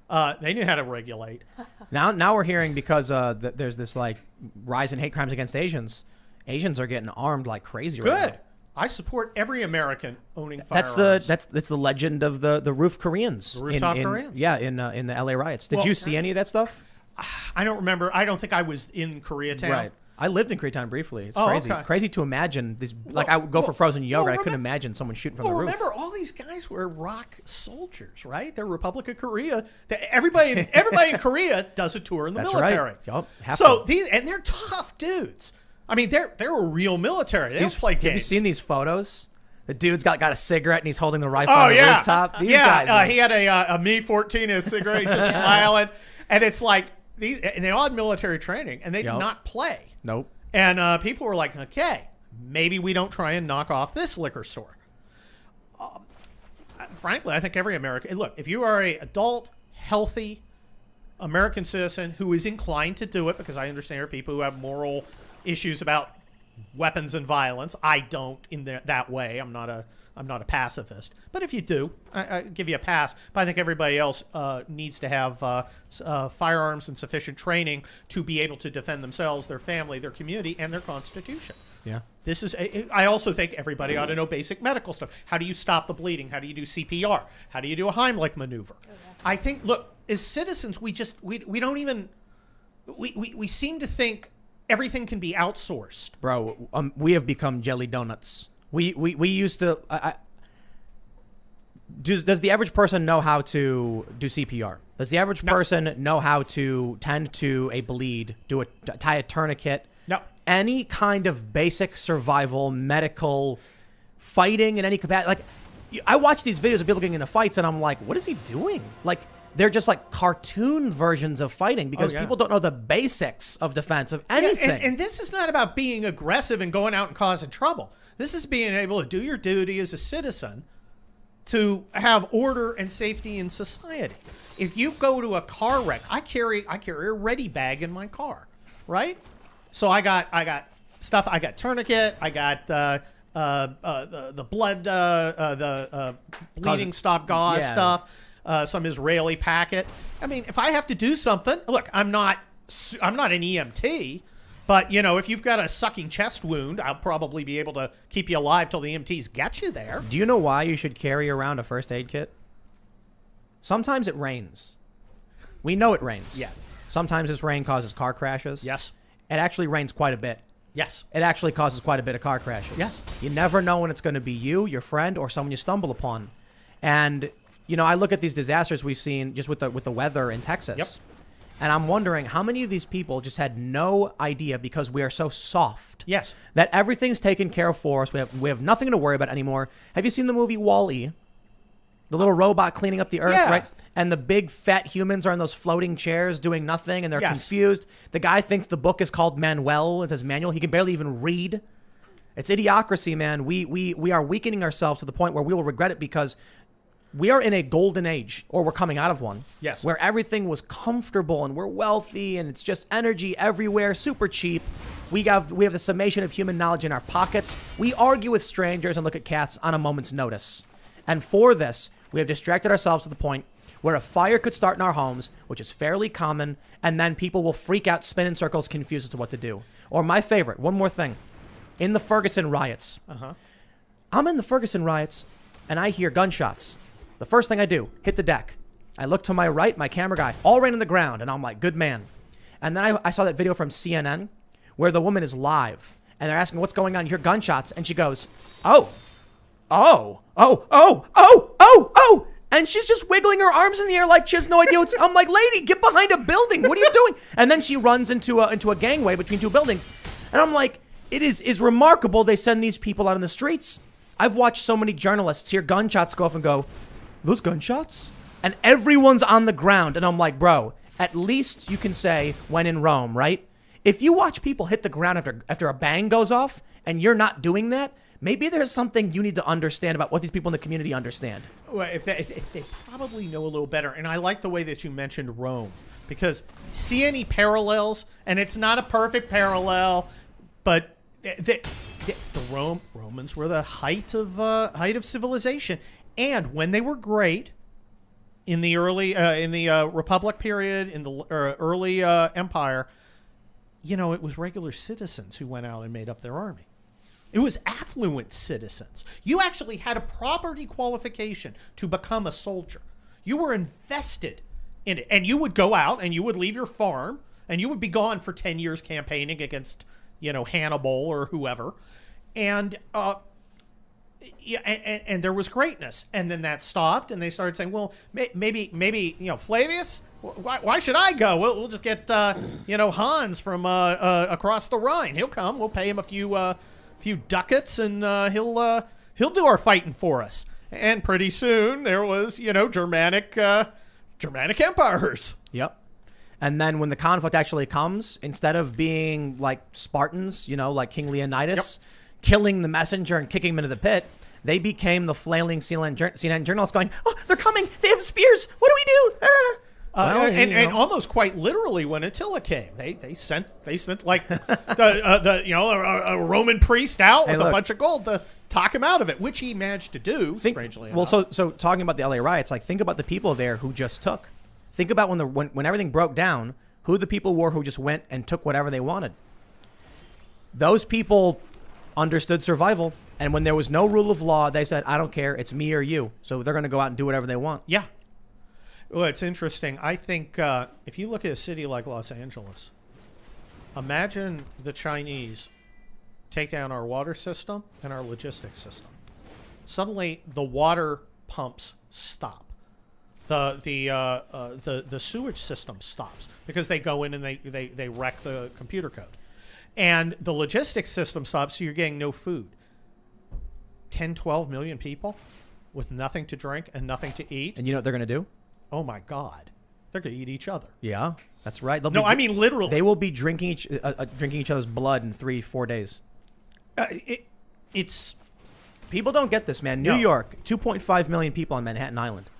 They knew how to regulate. Now we're hearing, because there's this like rise in hate crimes against Asians. Asians are getting armed like crazy. Good. Right now. I support every American owning firearms. That's the legend of the roof Koreans. The rooftop Koreans. Yeah, in the LA riots. Did you see any of that stuff? I don't remember. I don't think I was in Koreatown. Right. I lived in Koreatown briefly. It's Oh, crazy. okay. Crazy to imagine this. Like, I would go for frozen yogurt. I couldn't remember- imagine someone shooting from Well, the roof. remember, all these guys were rock soldiers, right? They're Republic of Korea. Everybody in Korea does a tour in the That's military. right. Yup, have So to. these, and they're tough dudes. I mean, they're a real military. They don't play games. Have you seen these photos? The dude's got a cigarette and he's holding the rifle Oh on the yeah, rooftop. These yeah. guys. He had a Me-14 and a cigarette. He's just smiling, and it's like and they all had military training, and they did Yup. not play. Nope. And people were like, okay, maybe we don't try and knock off this liquor store. Frankly, I think every American, look, if you are a adult, healthy American citizen who is inclined to do it, because I understand there are people who have moral issues about weapons and violence. I don't in that way. I'm not a pacifist. But if you do, I give you a pass. But I think everybody else needs to have firearms and sufficient training to be able to defend themselves, their family, their community, and their constitution. Yeah. This is. I also think everybody ought to know basic medical stuff. How do you stop the bleeding? How do you do CPR? How do you do a Heimlich maneuver? I think. Look, as citizens, we don't even. We seem to think everything can be outsourced. Bro, we have become jelly donuts. We used to. Does the average person know how to do CPR? Does the average person know how to tend to a bleed, tie a tourniquet? No. Any kind of basic survival, medical, fighting in any capacity. Like, I watch these videos of people getting into fights, and I'm like, what is he doing? Like, they're just like cartoon versions of fighting because people don't know the basics of defense of anything. Yeah, and this is not about being aggressive and going out and causing trouble. This is being able to do your duty as a citizen to have order and safety in society. If you go to a car wreck, I carry a ready bag in my car, right? So I got stuff. I got tourniquet. I got the blood, bleeding stop gauze stuff. Some Israeli packet. I mean, if I have to do something, look, I'm not an EMT, but if you've got a sucking chest wound, I'll probably be able to keep you alive till the EMTs get you there. Do you know why you should carry around a first aid kit? Sometimes it rains. We know it rains. Yes. Sometimes this rain causes car crashes. Yes. It actually rains quite a bit. Yes. It actually causes quite a bit of car crashes. Yes. You never know when it's going to be you, your friend, or someone you stumble upon. And I look at these disasters we've seen just with the weather in Texas. Yep. And I'm wondering how many of these people just had no idea because we are so soft. Yes. That everything's taken care of for us. We have nothing to worry about anymore. Have you seen the movie Wall-E? The little robot cleaning up the earth, Yeah. right? And the big fat humans are in those floating chairs doing nothing, and they're Yes. confused. The guy thinks the book is called Manuel. It says manual. He can barely even read. It's idiocracy, man. We are weakening ourselves to the point where we will regret it because we are in a golden age, or we're coming out of one. Yes. Where everything was comfortable and we're wealthy and it's just energy everywhere, super cheap. We have the summation of human knowledge in our pockets. We argue with strangers and look at cats on a moment's notice. And for this, we have distracted ourselves to the point where a fire could start in our homes, which is fairly common, and then people will freak out, spin in circles, confused as to what to do. Or my favorite, one more thing. In the Ferguson riots. I'm in the Ferguson riots, and I hear gunshots. The first thing I do, hit the deck. I look to my right, my camera guy, all right on the ground, and I'm like, good man. And then I saw that video from CNN where the woman is live, and they're asking what's going on. You hear gunshots, and she goes, oh. And she's just wiggling her arms in the air like she has no idea what's... I'm like, lady, get behind a building. What are you doing? And then she runs into a gangway between two buildings. And I'm like, it is remarkable they send these people out in the streets. I've watched so many journalists hear gunshots go off and go, those gunshots? And everyone's on the ground. And I'm like, bro, at least you can say when in Rome, right? If you watch people hit the ground after a bang goes off and you're not doing that, maybe there's something you need to understand about what these people in the community understand. Well, if they probably know a little better. And I like the way that you mentioned Rome, because see any parallels, and it's not a perfect parallel, but the Romans were the height of civilization, and when they were great in the early Republic period, in the early Empire, it was regular citizens who went out and made up their army. It was affluent citizens. You actually had a property qualification to become a soldier. You were invested in it. And you would go out and you would leave your farm and you would be gone for 10 years campaigning against Hannibal or whoever. And yeah, and there was greatness, and then that stopped, and they started saying, well, maybe Flavius, why should I go? We'll just get Hans from across the Rhine. He'll come. We'll pay him a few ducats, and he'll do our fighting for us. And pretty soon there was Germanic empires. Yep. And then when the conflict actually comes, instead of being like Spartans, like King Leonidas, killing the messenger and kicking him into the pit, they became the flailing CNN journalists going, oh, they're coming. They have spears. What do we do? And almost quite literally, when Attila came, they sent like a Roman priest out with a bunch of gold to talk him out of it, which he managed to do. Strangely enough. Well, so talking about the LA riots, like think about the people there who just took. Think about when everything broke down, who the people were who just went and took whatever they wanted. Those people understood survival, and when there was no rule of law, they said, I don't care, it's me or you. So they're going to go out and do whatever they want. Yeah. Well, it's interesting. I think if you look at a city like Los Angeles, imagine the Chinese take down our water system and our logistics system. Suddenly, the water pumps stop. The sewage system stops because they go in and they wreck the computer code. And the logistics system stops, so you're getting no food. 10, 12 million people with nothing to drink and nothing to eat. And you know what they're going to do? Oh, my God. They're going to eat each other. Yeah, that's right. I mean literally. They will be drinking each other's blood in 3-4 days. It's... People don't get this, man. New York, 2.5 million people on Manhattan Island.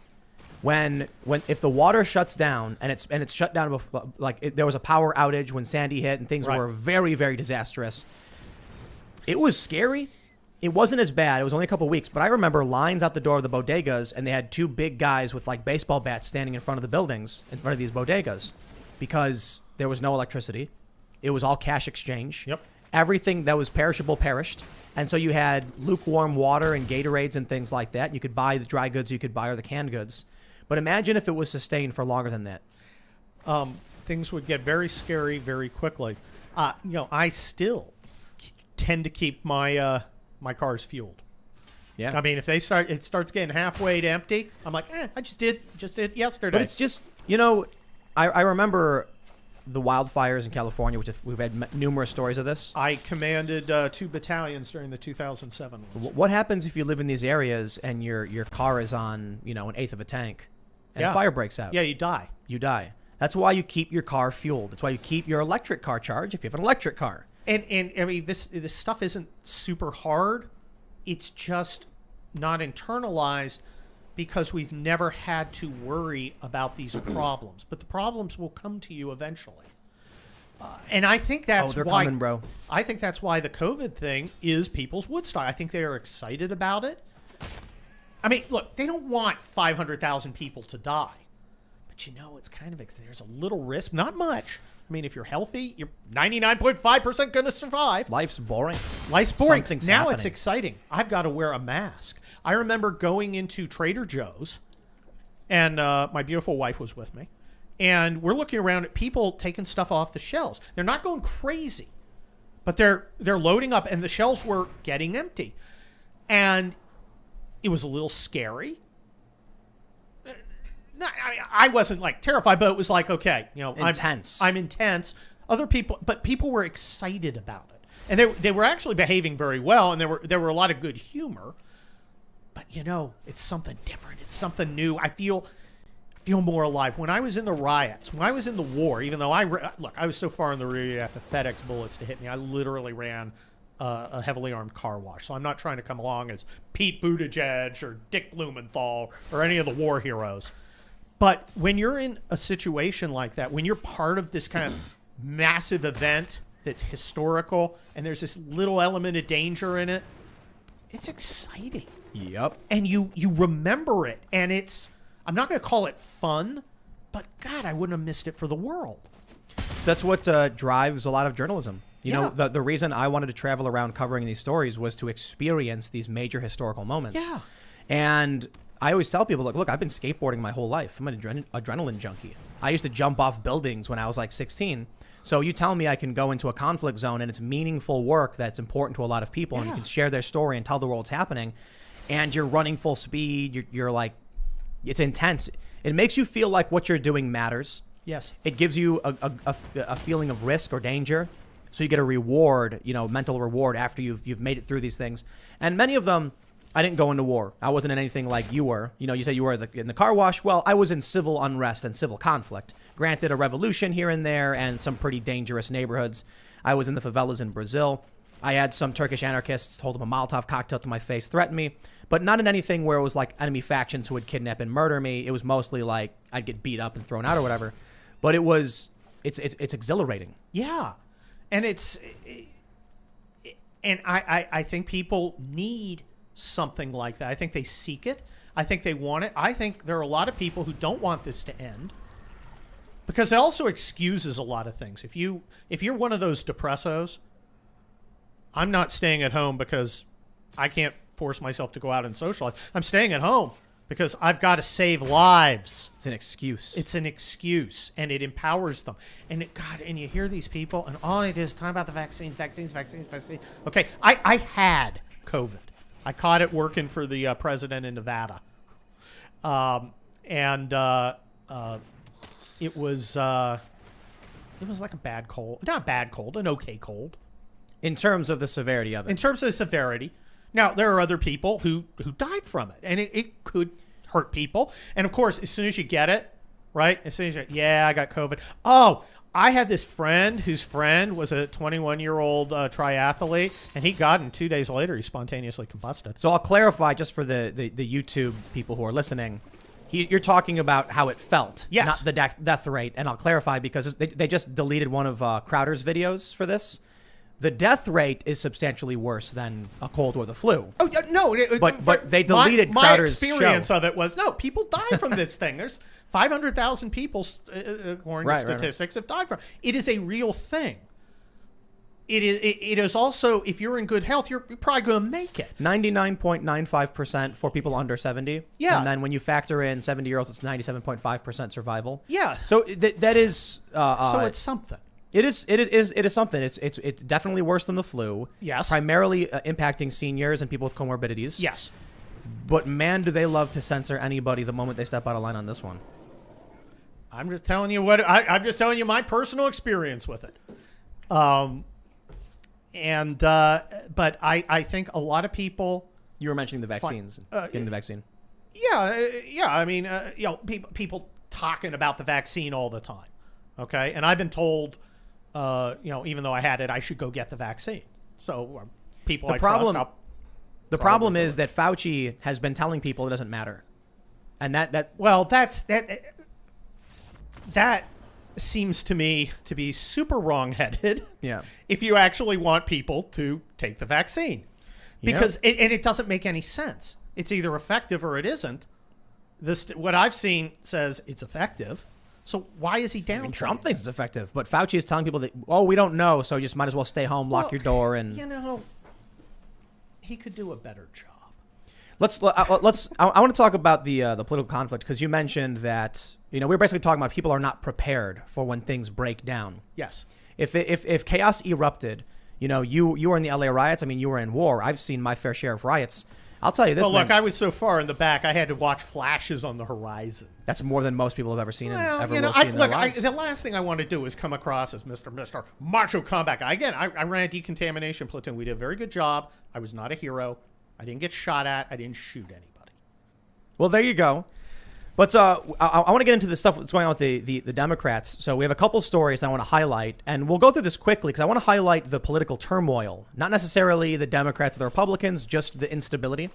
If the water shuts down and it's shut down before, there was a power outage when Sandy hit and things were very, very disastrous. It was scary. It wasn't as bad. It was only a couple weeks, but I remember lines out the door of the bodegas, and they had two big guys with like baseball bats standing in front of the buildings, in front of these bodegas, because there was no electricity. It was all cash exchange. Yep. Everything that was perishable perished. And so you had lukewarm water and Gatorades and things like that. You could buy the dry goods you could buy or the canned goods. But imagine if it was sustained for longer than that. Things would get very scary very quickly. I still tend to keep my my cars fueled. Yeah. I mean, if it starts getting halfway to empty, I'm like, I just did yesterday. But it's just, I remember the wildfires in California, which we've had numerous stories of this. I commanded 2 battalions during the 2007 ones. What happens if you live in these areas and your car is on, an eighth of a tank and a fire breaks out? Yeah, you die. You die. That's why you keep your car fueled. That's why you keep your electric car charged if you have an electric car. And I mean, this stuff isn't super hard. It's just not internalized because we've never had to worry about these problems. But the problems will come to you eventually. And I think that's they're why, coming, bro. I think that's why the COVID thing is people's Woodstock. I think they are excited about it. I mean, look, they don't want 500,000 people to die. But it's kind of, there's a little risk, not much. I mean, if you're healthy, you're 99.5% going to survive. Life's boring. Life's boring. Something's now happening. It's exciting. I've got to wear a mask. I remember going into Trader Joe's, and my beautiful wife was with me, and we're looking around at people taking stuff off the shelves. They're not going crazy, but they're loading up, and the shelves were getting empty. And it was a little scary. I wasn't like terrified, but it was like, okay, intense. I'm intense. Other people, but people were excited about it, and they were actually behaving very well, and there were a lot of good humor. But it's something different. It's something new. I feel more alive. When I was in the riots, when I was in the war, even though I was so far in the rear after FedEx bullets to hit me, I literally ran a heavily armed car wash. So I'm not trying to come along as Pete Buttigieg or Dick Blumenthal or any of the war heroes. But when you're in a situation like that, when you're part of this kind of massive event that's historical and there's this little element of danger in it, it's exciting. Yep. And you remember it, and I'm not going to call it fun, but God, I wouldn't have missed it for the world. That's what drives a lot of journalism. The reason I wanted to travel around covering these stories was to experience these major historical moments. Yeah. And I always tell people, look, I've been skateboarding my whole life. I'm an adrenaline junkie. I used to jump off buildings when I was like 16. So you tell me I can go into a conflict zone and it's meaningful work that's important to a lot of people, and you can share their story and tell the world what's happening, and you're running full speed. You're like, it's intense. It makes you feel like what you're doing matters. Yes. It gives you a feeling of risk or danger. So you get a reward, mental reward after you've made it through these things. And many of them, I didn't go into war. I wasn't in anything like you were. You said you were in the car wash. Well, I was in civil unrest and civil conflict. Granted, a revolution here and there and some pretty dangerous neighborhoods. I was in the favelas in Brazil. I had some Turkish anarchists hold them a Molotov cocktail to my face, threaten me, but not in anything where it was like enemy factions who would kidnap and murder me. It was mostly like I'd get beat up and thrown out or whatever. But it's exhilarating. Yeah. And I think people need something like that. I think they seek it. I think they want it. I think there are a lot of people who don't want this to end because it also excuses a lot of things. If you're one of those depressos, I'm not staying at home because I can't force myself to go out and socialize. I'm staying at home because I've got to save lives. It's an excuse. It's an excuse, and it empowers them. And and you hear these people, and all it is talking about the vaccines. Okay, I had COVID. I caught it working for the president in Nevada, it was like a bad cold, not a bad cold, an okay cold. In terms of the severity of it. In terms of the severity. Now, there are other people who died from it, and it could hurt people. And, of course, as soon as you get it, right, as soon as I got COVID. Oh, I had this friend whose friend was a 21-year-old triathlete, and he got it, and 2 days later he spontaneously combusted. So I'll clarify just for the YouTube people who are listening. You're talking about how it felt, yes, not the death rate. And I'll clarify because they just deleted one of Crowder's videos for this. The death rate is substantially worse than a cold or the flu. Oh, no. But they deleted Crowder's show. My experience of it was, no, people die from this thing. There's 500,000 people, according to statistics, have died from it. It is a real thing. It is also, if you're in good health, you're probably going to make it. 99.95% for people under 70. Yeah. And then when you factor in 70-year-olds, it's 97.5% survival. Yeah. So that is... so it's something. It is something. It's definitely worse than the flu. Yes. Primarily impacting seniors and people with comorbidities. Yes. But man, do they love to censor anybody the moment they step out of line on this one. I'm just telling you I'm just telling you my personal experience with it. But I think a lot of people. You were mentioning the vaccines, getting the vaccine. Yeah. I mean, people talking about the vaccine all the time. Okay, and I've been told. Even though I had it, I should go get the vaccine. So people the problem is that Fauci has been telling people it doesn't matter, and that seems to me to be super wrong-headed. Yeah, if you actually want people to take the vaccine, because it doesn't make any sense. It's either effective or it isn't. What I've seen says it's effective. So why is he down? I mean, Trump thinks it's effective, but Fauci is telling people that, we don't know, so you just might as well stay home, lock your door, and he could do a better job. I want to talk about the political conflict because you mentioned that we're basically talking about people are not prepared for when things break down. Yes. If chaos erupted, you were in the LA riots. I mean, you were in war. I've seen my fair share of riots. I'll tell you this. Well, look, I was so far in the back, I had to watch flashes on the horizon. That's more than most people have ever seen. The last thing I want to do is come across as Mr. Macho Combat Guy. Again, I ran a decontamination platoon. We did a very good job. I was not a hero. I didn't get shot at. I didn't shoot anybody. Well, there you go. But I want to get into the stuff that's going on with the Democrats. So we have a couple stories I want to highlight, and we'll go through this quickly because I want to highlight the political turmoil, not necessarily the Democrats or the Republicans, just the instability.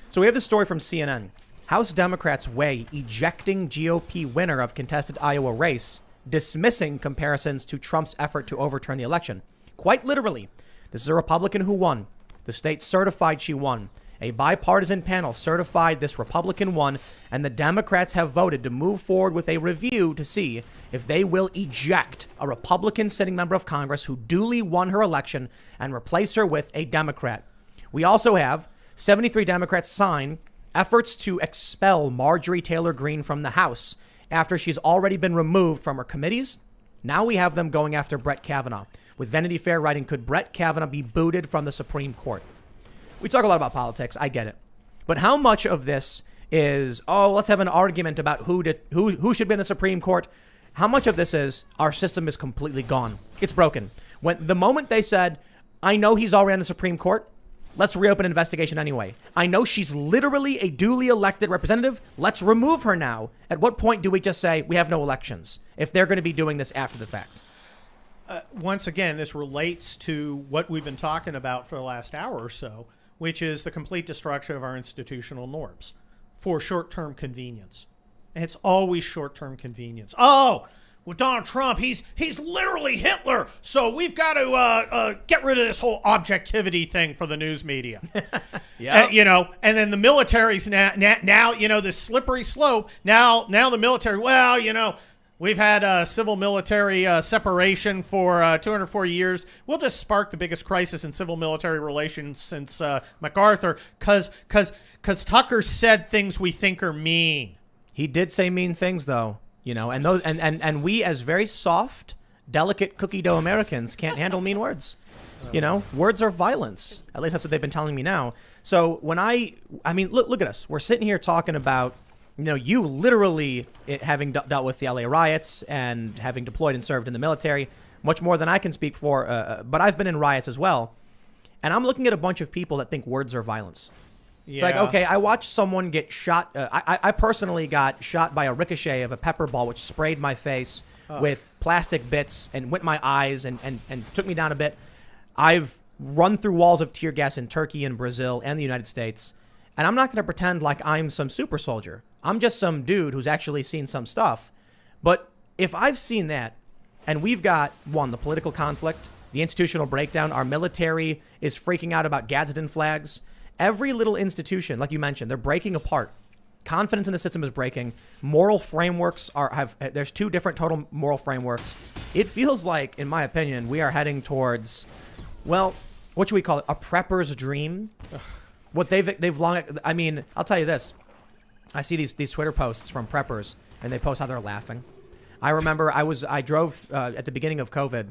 So we have this story from CNN. House Democrats weigh ejecting GOP winner of contested Iowa race, dismissing comparisons to Trump's effort to overturn the election. Quite literally, this is a Republican who won. The state certified she won. A bipartisan panel certified this Republican won, and the Democrats have voted to move forward with a review to see if they will eject a Republican sitting member of Congress who duly won her election and replace her with a Democrat. We also have 73 Democrats sign efforts to expel Marjorie Taylor Greene from the House after she's already been removed from her committees, Now we have them going after Brett Kavanaugh, with Vanity Fair writing, could Brett Kavanaugh be booted from the Supreme Court? We talk a lot about politics. I get it. But how much of this is, let's have an argument about who should be in the Supreme Court? How much of this is our system is completely gone? It's broken. When the moment they said, I know he's already on the Supreme Court, let's reopen an investigation anyway. I know she's literally a duly elected representative. Let's remove her now. At what point do we just say we have no elections if they're going to be doing this after the fact? Once again, this relates to what we've been talking about for the last hour or so, which is the complete destruction of our institutional norms for short-term convenience. And it's always short-term convenience. Oh, well, Donald Trump, he's literally Hitler, so we've got to get rid of this whole objectivity thing for the news media. Yeah, and then the military's now this slippery slope. Now the military, we've had civil-military separation for 204 years. We'll just spark the biggest crisis in civil-military relations since MacArthur, because Tucker said things we think are mean. He did say mean things, though, and those and we as very soft, delicate cookie dough Americans can't handle mean words. Words are violence. At least that's what they've been telling me now. So when I mean, look at us. We're sitting here talking about, you literally having dealt with the LA riots and having deployed and served in the military, much more than I can speak for. But I've been in riots as well. And I'm looking at a bunch of people that think words are violence. It's like, okay, I watched someone get shot. I personally got shot by a ricochet of a pepper ball, which sprayed my face with plastic bits and went my eyes and took me down a bit. I've run through walls of tear gas in Turkey and Brazil and the United States. And I'm not going to pretend like I'm some super soldier. I'm just some dude who's actually seen some stuff. But if I've seen that, and we've got, one, the political conflict, the institutional breakdown, our military is freaking out about Gadsden flags. Every little institution, like you mentioned, they're breaking apart. Confidence in the system is breaking. Moral frameworks there's two different total moral frameworks. It feels like, in my opinion, we are heading towards, well, what should we call it? A prepper's dream. What they've long, I mean, I'll tell you this. I see these Twitter posts from preppers, and they post how they're laughing. I remember I drove at the beginning of COVID.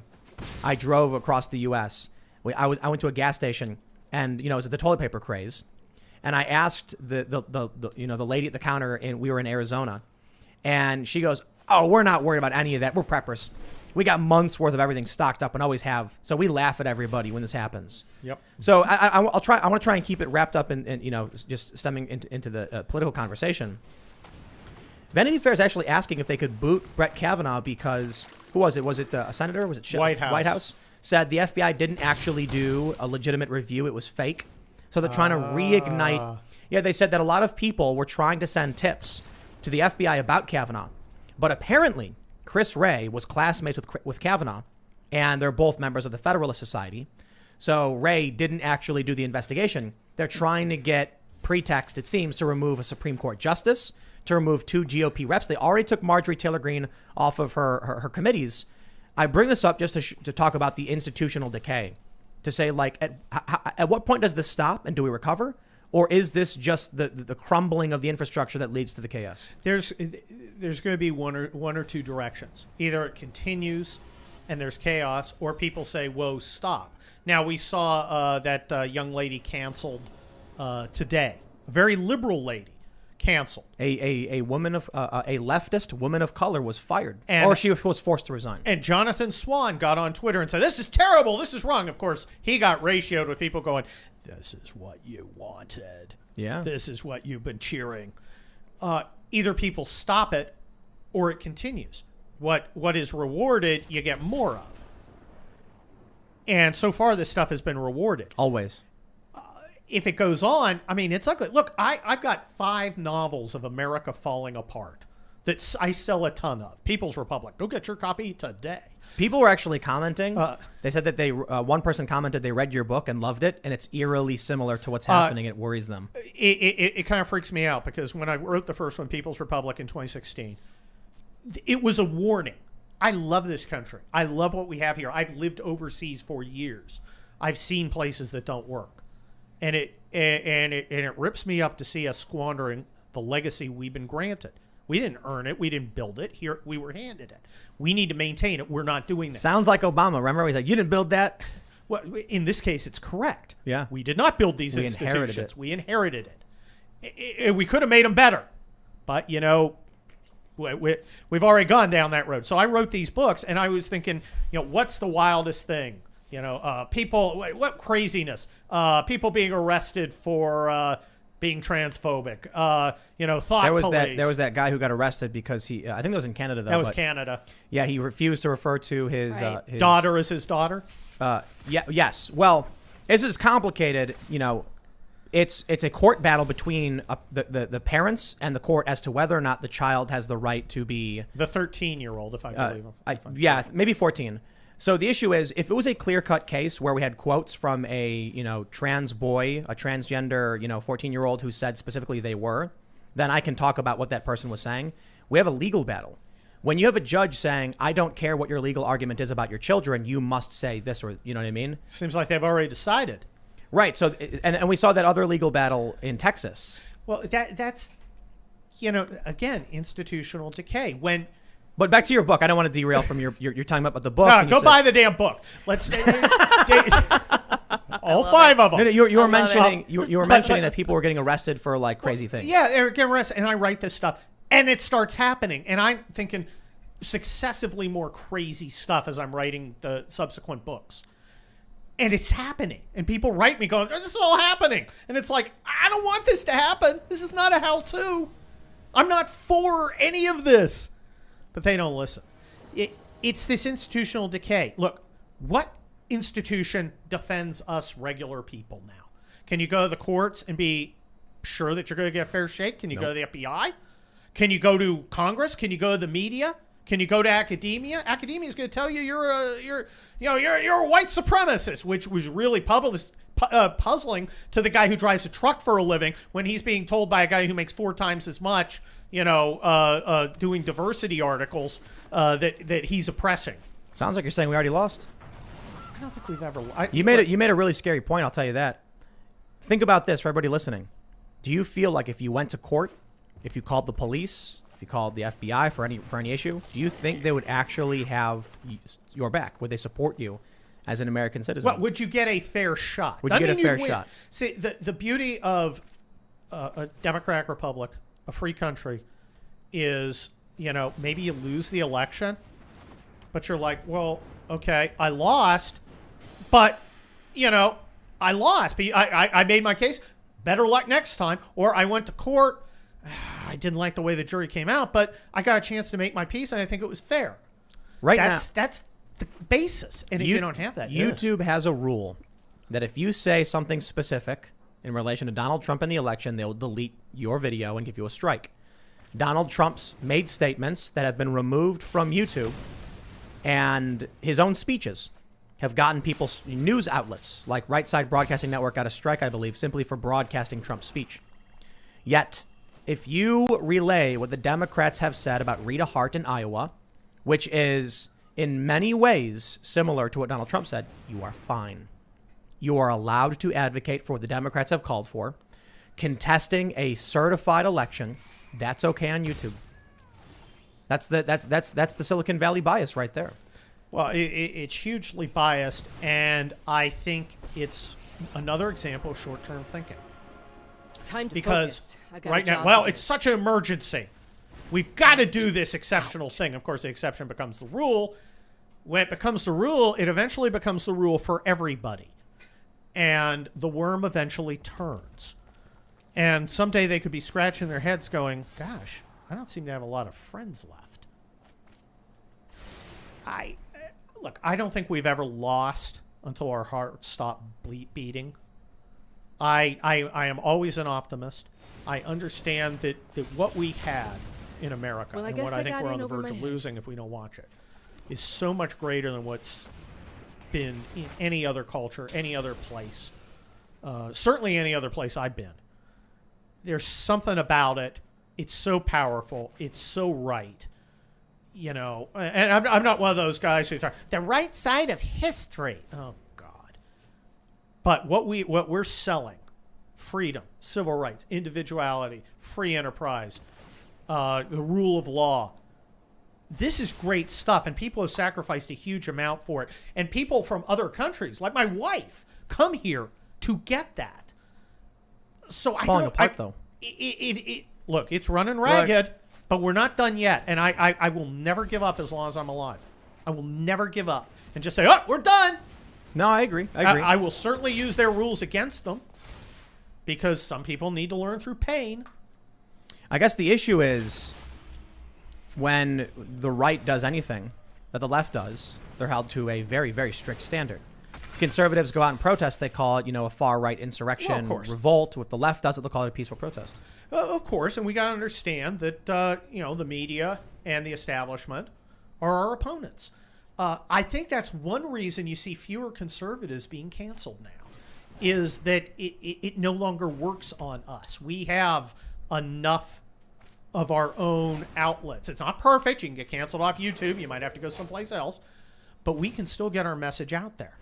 I drove across the U.S. I went to a gas station, and it was the toilet paper craze, and I asked the lady at the counter, and we were in Arizona, and she goes, "Oh, we're not worried about any of that. We're preppers. We got months worth of everything stocked up and always have. So we laugh at everybody when this happens." Yep. So I want to try and keep it wrapped up in just stemming into the political conversation. Vanity Fair is actually asking if they could boot Brett Kavanaugh because who was it? Was it a senator? Was it White House? White House said the FBI didn't actually do a legitimate review. It was fake. So they're trying to reignite. Yeah, they said that a lot of people were trying to send tips to the FBI about Kavanaugh, but apparently Chris Wray was classmates with Kavanaugh, and they're both members of the Federalist Society. So Wray didn't actually do the investigation. They're trying to get pretext, it seems, to remove a Supreme Court justice, to remove 2 GOP reps. They already took Marjorie Taylor Greene off of her committees. I bring this up just to talk about the institutional decay, to say, like, at what point does this stop and do we recover? Or is this just the crumbling of the infrastructure that leads to the chaos? There's going to be one or two directions. Either it continues and there's chaos, or people say, whoa, stop. Now, we saw that young lady canceled today. A very liberal lady canceled. A woman of a leftist woman of color was fired, and, or she was forced to resign. And Jonathan Swan got on Twitter and said, "This is terrible. This is wrong." Of course, he got ratioed with people going, "This is what you wanted. Yeah, this is what you've been cheering." Either people stop it, or it continues. What is rewarded, you get more of. And so far, this stuff has been rewarded. Always. If it goes on, I mean, it's ugly. Look, I've got 5 novels of America falling apart that I sell a ton of. People's Republic. Go get your copy today. People were actually commenting. They said that one person commented they read your book and loved it, and it's eerily similar to what's happening. It worries them. It kind of freaks me out because when I wrote the first one, People's Republic, in 2016, it was a warning. I love this country. I love what we have here. I've lived overseas for years. I've seen places that don't work. And it rips me up to see us squandering the legacy we've been granted. We didn't earn it. We didn't build it. Here, we were handed it. We need to maintain it. We're not doing that. Sounds like Obama. Remember, he's like, you didn't build that. Well, in this case, it's correct. Yeah. We did not build these We institutions. inherited it. We inherited it. We could have made them better. But, you know, we've already gone down that road. So I wrote these books, and I was thinking, you know, what's the wildest thing? You know, people, what craziness? People being arrested for being transphobic. You know, thought police. There was that guy who got arrested because he, I think that was in Canada, though. That was Canada. Yeah, he refused to refer to his, his daughter as his daughter. Yes. Well, this is complicated. You know, it's a court battle between the parents and the court as to whether or not the child has the right to be the 13-year-old, if I believe him. Yeah, maybe 14. So the issue is, if it was a clear-cut case where we had quotes from a trans boy, a transgender 14-year-old who said specifically they were, then I can talk about what that person was saying. We have a legal battle. When you have a judge saying, I don't care what your legal argument is about your children, you must say this, or you know what I mean? Seems like they've already decided. Right. So, and we saw that other legal battle in Texas. Well, that's, again, institutional decay. But back to your book. I don't want to derail from your talking about the book. No, go buy the damn book. Let's all 5 of them. No, you were mentioning that people were getting arrested for like crazy things. Yeah, they're getting arrested, and I write this stuff, and it starts happening, and I'm thinking successively more crazy stuff as I'm writing the subsequent books. And it's happening. And people write me going, this is all happening. And it's like, I don't want this to happen. This is not a how-to. I'm not for any of this. But they don't listen. It's this institutional decay. Look, what institution defends us regular people now? Can you go to the courts and be sure that you're going to get a fair shake? Can you go to the FBI? Can you go to Congress? Can you go to the media? Can you go to academia? Academia is going to tell you you're a white supremacist, which was really puzzling to the guy who drives a truck for a living when he's being told by a guy who makes 4 times as much, doing diversity articles that he's oppressing. Sounds like you're saying we already lost. I don't think we've ever. You made a really scary point. I'll tell you that. Think about this for everybody listening. Do you feel like if you went to court, if you called the police, if you called the FBI for any issue, do you think they would actually have your back? Would they support you as an American citizen? Well, would you get a fair shot? Would you get a fair shot? See, the beauty of a democratic republic, a free country, is, maybe you lose the election, but you're like, well, okay, I lost, but, I lost. But I made my case. Better luck next time. Or I went to court. I didn't like the way the jury came out, but I got a chance to make my peace, and I think it was fair. That's the basis. And if you don't have that, YouTube has a rule that if you say something specific in relation to Donald Trump in the election, they'll delete your video and give you a strike. Donald Trump's made statements that have been removed from YouTube, and his own speeches have gotten people's news outlets like Right Side Broadcasting Network got a strike, I believe, simply for broadcasting Trump's speech. Yet, if you relay what the Democrats have said about Rita Hart in Iowa, which is in many ways similar to what Donald Trump said, you are fine. You are allowed to advocate for what the Democrats have called for. Contesting a certified election, that's okay on YouTube. That's the Silicon Valley bias right there. Well, it's hugely biased, and I think it's another example of short-term thinking. Time to because focus. Right now, it's such an emergency. We've got to do this exceptional thing. Of course, the exception becomes the rule. When it becomes the rule, it eventually becomes the rule for everybody. And the worm eventually turns. And someday they could be scratching their heads going, gosh, I don't seem to have a lot of friends left. I don't think we've ever lost until our hearts stop beating. I am always an optimist. I understand that what we had in America, and what I think we're on the verge of losing if we don't watch it, is so much greater than what's been in any other culture, any other place. Certainly any other place I've been. There's something about it. It's so powerful. It's so right. And I'm not one of those guys who talk the right side of history. Oh God! But what we're selling, freedom, civil rights, individuality, free enterprise, the rule of law. This is great stuff, and people have sacrificed a huge amount for it. And people from other countries, like my wife, come here to get that. So It's falling apart, though. Look, it's running ragged, but we're not done yet. And I will never give up as long as I'm alive. I will never give up and just say, oh, we're done. No, I agree. I will certainly use their rules against them because some people need to learn through pain. I guess the issue is when the right does anything that the left does, they're held to a very, very strict standard. If conservatives go out and protest, they call it, a far-right insurrection, revolt. If the left does it, they'll call it a peaceful protest. Of course, and we got to understand that, the media and the establishment are our opponents. I think that's one reason you see fewer conservatives being canceled now, is that it no longer works on us. We have enough of our own outlets. It's not perfect. You can get canceled off YouTube. You might have to go someplace else. But we can still get our message out there.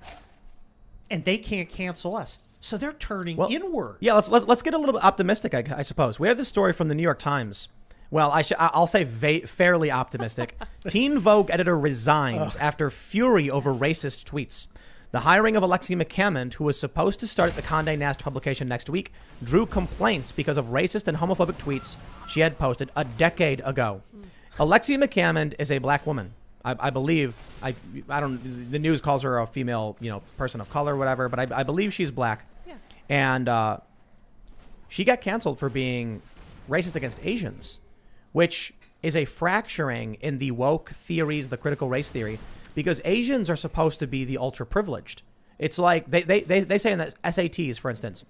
And they can't cancel us. So they're turning inward. Yeah, let's get a little bit optimistic, I suppose. We have this story from the New York Times. Well, I'll say fairly optimistic. Teen Vogue editor resigns after fury over racist tweets. The hiring of Alexia McCammond, who was supposed to start at the Condé Nast publication next week, drew complaints because of racist and homophobic tweets she had posted a decade ago. Alexia McCammond is a black woman. I believe, I don't, the news calls her a female, person of color or whatever, but I believe she's black. Yeah. And she got canceled for being racist against Asians, which is a fracturing in the woke theories, the critical race theory, because Asians are supposed to be the ultra privileged. It's like they say in the SATs, for instance,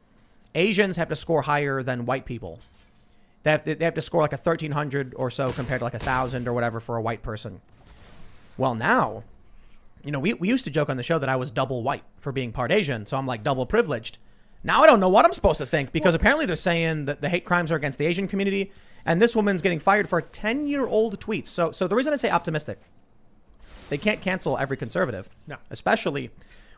Asians have to score higher than white people. They have to score like a 1,300 or so compared to like 1,000 or whatever for a white person. Well, now, we used to joke on the show that I was double white for being part Asian, so I'm like double privileged. Now I don't know what I'm supposed to think, because apparently they're saying that the hate crimes are against the Asian community, and this woman's getting fired for 10-year-old tweets. So the reason I say optimistic, they can't cancel every conservative, no, especially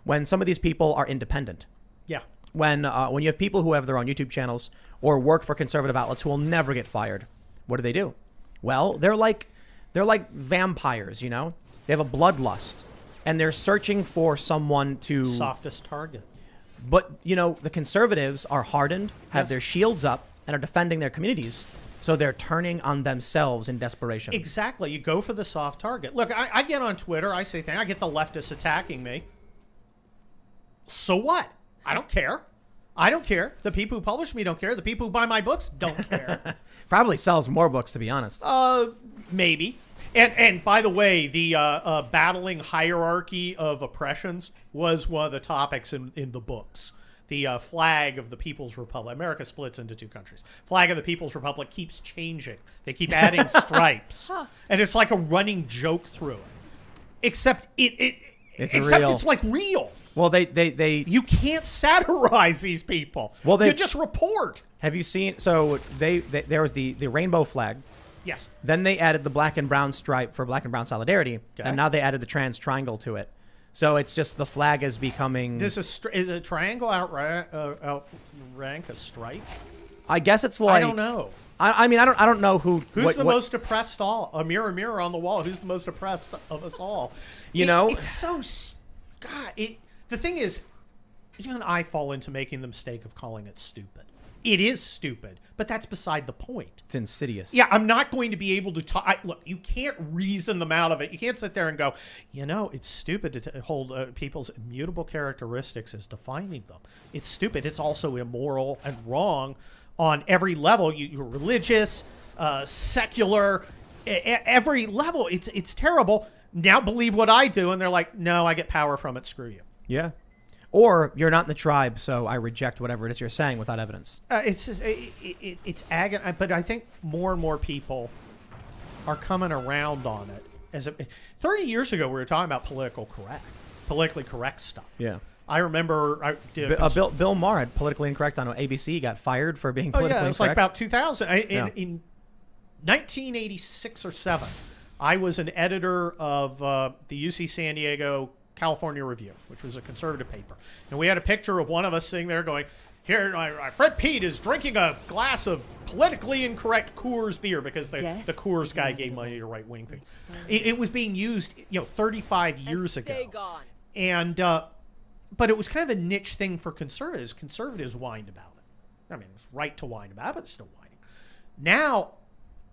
when some of these people are independent. Yeah. When you have people who have their own YouTube channels or work for conservative outlets who will never get fired, what do? Well, they're like vampires, They have a bloodlust, and they're searching for someone to... Softest target. But, the conservatives are hardened, have their shields up, and are defending their communities, so they're turning on themselves in desperation. Exactly. You go for the soft target. Look, I get on Twitter, I say things, I get the leftists attacking me. So what? I don't care. I don't care. The people who publish me don't care. The people who buy my books don't care. Probably sells more books, to be honest. Maybe. And by the way, the battling hierarchy of oppressions was one of the topics in the books. The flag of the People's Republic. America splits into two countries. Flag of the People's Republic keeps changing. They keep adding stripes. And it's like a running joke through it. Except it's like real. Well, they you can't satirize these people. Well, you just report. Have you seen? So there was the rainbow flag. Yes. Then they added the black and brown stripe for black and brown solidarity, and now they added the trans triangle to it. So it's just the flag is becoming. Is a triangle outrank a stripe? I guess it's like I don't know. I mean I don't know who's the most oppressed. A mirror on the wall. Who's the most oppressed of us all? It's so. God, the thing is, even I fall into making the mistake of calling it stupid. It is stupid, but that's beside the point. It's insidious. Yeah, I'm not going to be able to talk. Look, you can't reason them out of it. You can't sit there and go, it's stupid to hold people's immutable characteristics as defining them. It's stupid. It's also immoral and wrong on every level. You're religious, secular, every level. It's terrible. Now believe what I do, and they're like, no, I get power from it. Screw you. Yeah. Or you're not in the tribe, so I reject whatever it is you're saying without evidence. It's just, it's agony, but I think more and more people are coming around on it. 30 years ago, we were talking about politically correct stuff. Yeah. I remember Bill Maher had politically incorrect on ABC, got fired for being politically incorrect. It was like about 2000. In 1986 or 7, I was an editor of the UC San Diego California Review, which was a conservative paper. And we had a picture of one of us sitting there going, here, my friend Pete is drinking a glass of politically incorrect Coors beer because the Death Coors is guy gave inevitable. money to right-wing things. So It was being used, 35 years ago. Stay gone. And but it was kind of a niche thing for conservatives. Conservatives whined about it. I mean, it's right to whine about it, but they're still whining. Now,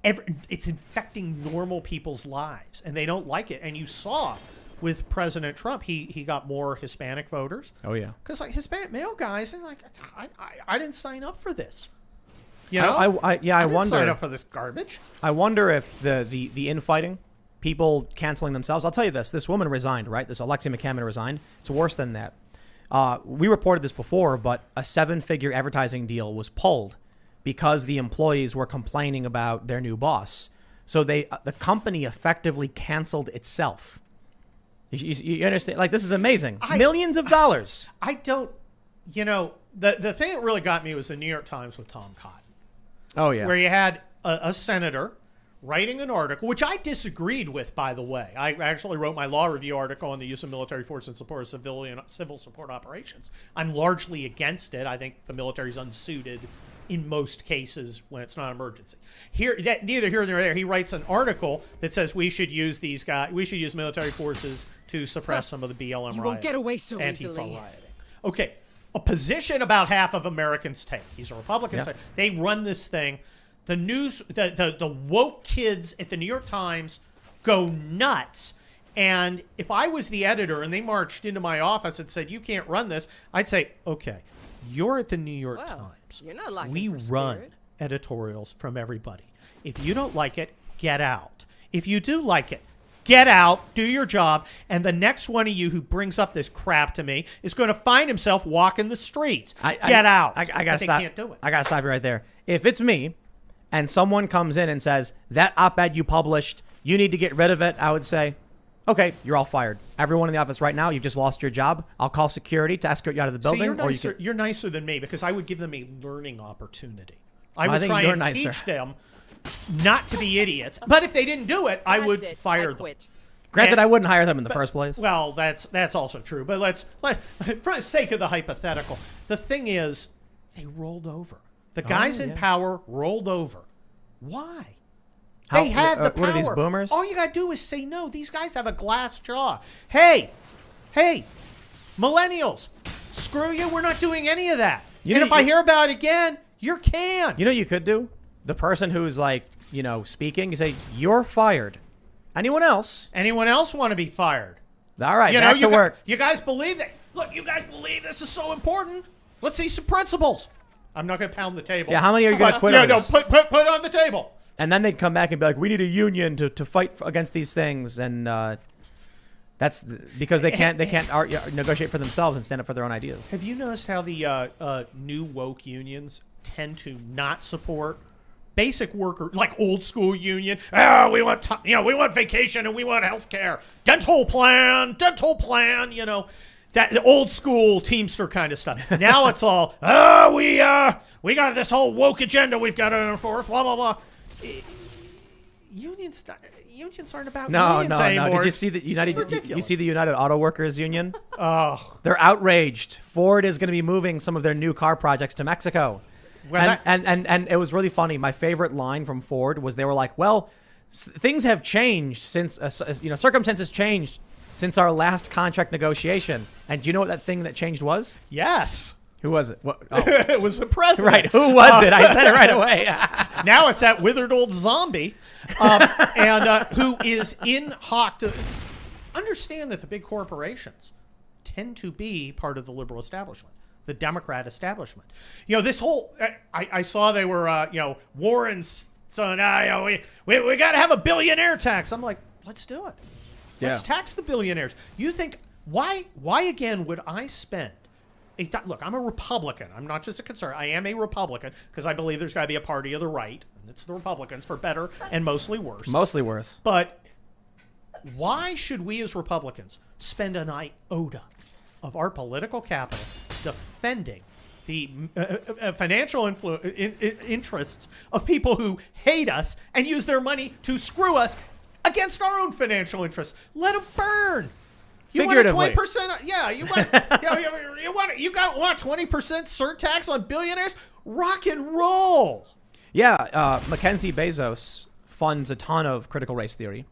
it's infecting normal people's lives, and they don't like it. And you saw with President Trump, he got more Hispanic voters. Oh yeah. Because like Hispanic male guys, they're like, I didn't sign up for this. You know, I didn't wonder. sign up for this garbage. I wonder if the infighting, people canceling themselves. I'll tell you this: this woman resigned, right? This Alexia McCammon resigned. It's worse than that. We reported this before, but a 7-figure advertising deal was pulled because the employees were complaining about their new boss. So the company effectively canceled itself. You understand? Like, this is amazing. Millions of dollars. I don't, the thing that really got me was the New York Times with Tom Cotton. Oh yeah. Where you had a senator writing an article, which I disagreed with, by the way. I actually wrote my law review article on the use of military force in support of civil support operations. I'm largely against it. I think the military is unsuited in most cases when it's not an emergency. Neither here nor there. He writes an article that says we should use military forces to suppress some of the BLM rioting. You won't get away so Antifa easily. rioting. Okay, a position about half of Americans take. He's a Republican. Yeah. So they run this thing. The news, the woke kids at the New York Times go nuts. And if I was the editor and they marched into my office and said, you can't run this, I'd say, okay, you're at the New York Well, Times. you're not lacking We for run spirit. editorials from everybody. If you don't like it, get out. If you do like it, get out, do your job, and the next one of you who brings up this crap to me is going to find himself walking the streets. Get out. I gotta They stop. can't do it. I gotta stop you right there. If it's me, and someone comes in and says that op-ed you published, you need to get rid of it, I would say, okay, you're all fired. Everyone in the office right now, you've just lost your job. I'll call security to escort you out of the building. See, you're nicer than me because I would give them a learning opportunity. I would think try you're and nicer. teach them not to be idiots. But if they didn't do it, I would That's it. fire I them. quit. Granted, And- I wouldn't hire them in the first place. Well, that's also true. But let's for the sake of the hypothetical, the thing is, they rolled over. The guys in yeah. power rolled over. Why? How- They had the power. what are these, boomers? All you gotta do is say no. These guys have a glass jaw. Hey, millennials, screw you. We're not doing any of that. You And know, if I you- hear about it again, you're canned. You know what you could do? The person who's like, speaking, you say, you're fired. Anyone else? Anyone else want to be fired? All right, You back to work. You guys believe that? Look, you guys believe this is so important? Let's see some principles. I'm not going to pound the table. Yeah, how many are you going to quit Yeah, on no, this? put it on the table. And then they'd come back and be like, we need a union to fight against these things. And because they can't negotiate for themselves and stand up for their own ideas. Have you noticed how the new woke unions tend to not support basic worker, like old school union? We want we want vacation and we want health care, dental plan, that the old school Teamster kind of stuff. Now it's all we got this whole woke agenda we've got to enforce, blah blah blah. Unions aren't about unions anymore. Did you see the United? You ridiculous. see the United Auto Workers Union? Oh, They're outraged. Ford is going to be moving some of their new car projects to Mexico. well, And it was really funny. My favorite line from Ford was they were like, well, things have changed since, circumstances changed since our last contract negotiation. And do you know what that thing that changed was? yes. Who was it? What? Oh, It was the president. right. Who was it? I said it right away. Now it's that withered old zombie, and who is in hock to understand that the big corporations tend to be part of the liberal establishment, the Democrat establishment. This whole I saw they were Warren's son. We got to have a billionaire tax. I'm like, let's do it. Let's tax the billionaires. You think why again would I spend? Look, I'm a Republican. I'm not just a conservative. I am a Republican because I believe there's got to be a party of the right, and it's the Republicans for better and mostly worse. Mostly worse. But why should we as Republicans spend an iota of our political capital defending the financial interests of people who hate us and use their money to screw us against our own financial interests? Let them burn. You want a Figuratively. 20%? Yeah, you want you want 20% surtax on billionaires? Rock and roll. Mackenzie Bezos funds a ton of critical race theory.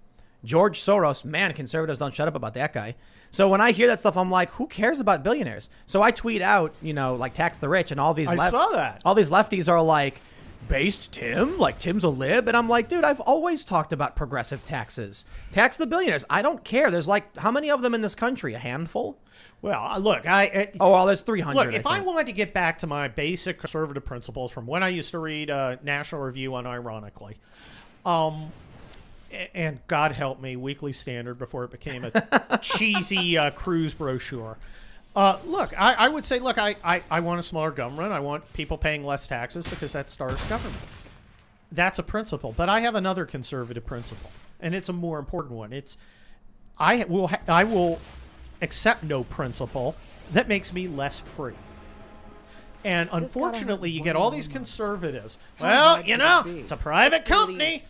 George Soros, man, conservatives don't shut up about that guy. So when I hear that stuff, I'm like, who cares about billionaires? So I tweet out, like tax the rich, and all these I saw that. all these lefties are like, based Tim? Like Tim's a lib? And I'm like, dude, I've always talked about progressive taxes. Tax the billionaires. I don't care. There's like, how many of them in this country? A handful? Well, look, there's 300. Look, if I wanted to get back to my basic conservative principles from when I used to read National Review unironically, and God help me, Weekly Standard before it became a cheesy cruise brochure. I would say, I want a smaller government. I want people paying less taxes because that starves government. That's a principle. But I have another conservative principle, and it's a more important one. It's I will accept no principle that makes me less free. And unfortunately, you get all these conservatives. Well, it's a private company.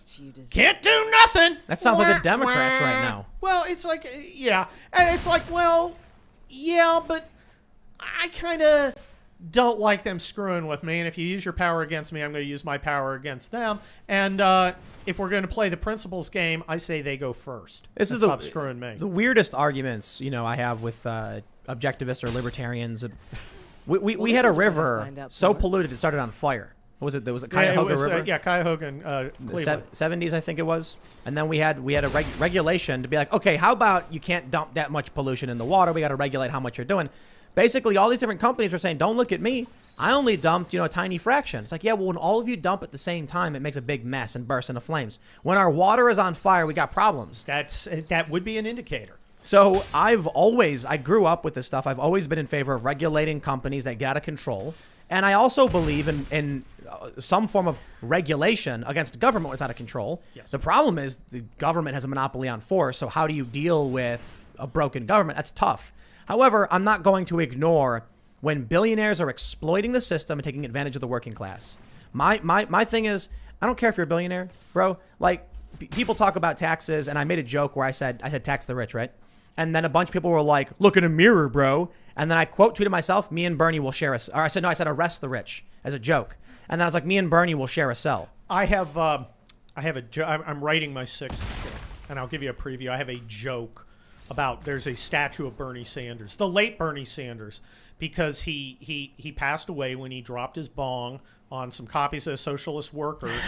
Can't do nothing. That sounds like the Democrats right now. Well, it's like, yeah. And it's like, well, yeah, but I kind of don't like them screwing with me. And if you use your power against me, I'm going to use my power against them. And if we're going to play the principles game, I say they go first. Stop screwing me. The weirdest arguments, I have with objectivists or libertarians. We had a river so polluted it started on fire. What was it? There was a Cuyahoga River. Cuyahoga, Cleveland. 70s, I think it was. And then we had a regulation to be like, okay, how about you can't dump that much pollution in the water? We got to regulate how much you're doing. Basically, all these different companies are saying, don't look at me. I only dumped, a tiny fraction. It's like, yeah, well, when all of you dump at the same time, it makes a big mess and bursts into flames. When our water is on fire, we got problems. That would be an indicator. So I grew up with this stuff. I've always been in favor of regulating companies that get out of control. And I also believe in some form of regulation against government when it's out of control. Yes. The problem is the government has a monopoly on force. So how do you deal with a broken government? That's tough. However, I'm not going to ignore when billionaires are exploiting the system and taking advantage of the working class. My thing is, I don't care if you're a billionaire, bro. Like, people talk about taxes, and I made a joke where I said tax the rich, right? And then a bunch of people were like, look in a mirror, bro. And then I quote tweeted myself, me and Bernie will share I said arrest the rich as a joke. And then I was like, me and Bernie will share a cell. I'm writing my 6th book, and I'll give you a preview. I have a joke about there's a statue of Bernie Sanders, the late Bernie Sanders, because he passed away when he dropped his bong on some copies of Socialist Workers,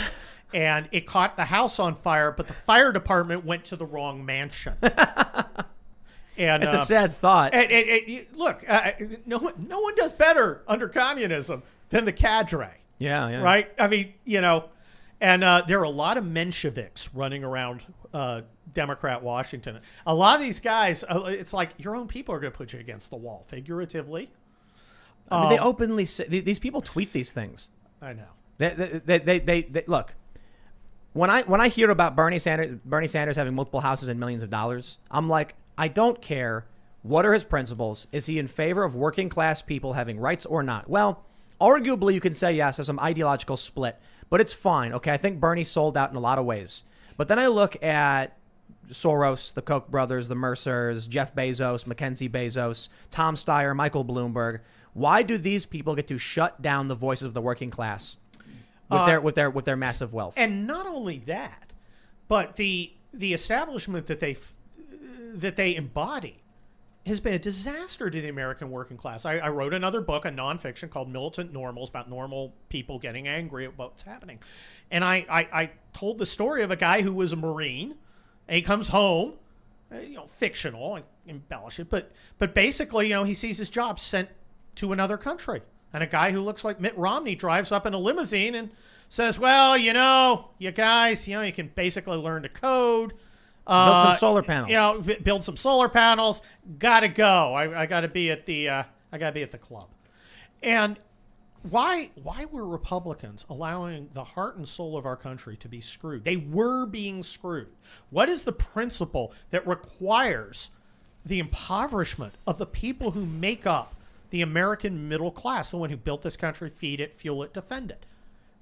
and it caught the house on fire, but the fire department went to the wrong mansion. And it's a sad thought. Look, no one does better under communism than the cadre. Yeah. Right? I mean, and there are a lot of Mensheviks running around Democrat Washington. A lot of these guys, it's like your own people are going to put you against the wall, figuratively. I mean, they openly say, these people tweet these things. I know. They look. When I hear about Bernie Sanders having multiple houses and millions of dollars, I'm like, I don't care. What are his principles? Is he in favor of working class people having rights or not? Well, arguably you can say yes, there's some ideological split, but it's fine. Okay, I think Bernie sold out in a lot of ways. But then I look at Soros, the Koch brothers, the Mercers, Jeff Bezos, Mackenzie Bezos, Tom Steyer, Michael Bloomberg. Why do these people get to shut down the voices of the working class with their massive wealth? And not only that, but the establishment that they embody has been a disaster to the American working class. I wrote another book, a nonfiction called Militant Normals, about normal people getting angry at what's happening. And I told the story of a guy who was a Marine, and he comes home, fictional, and embellish it, but basically, he sees his job sent to another country. And a guy who looks like Mitt Romney drives up in a limousine and says, well, you guys, you can basically learn to code. Build some solar panels. Build some solar panels. Gotta go. I gotta be at the club. And why were Republicans allowing the heart and soul of our country to be screwed? They were being screwed. What is the principle that requires the impoverishment of the people who make up the American middle class, the one who built this country, feed it, fuel it, defend it?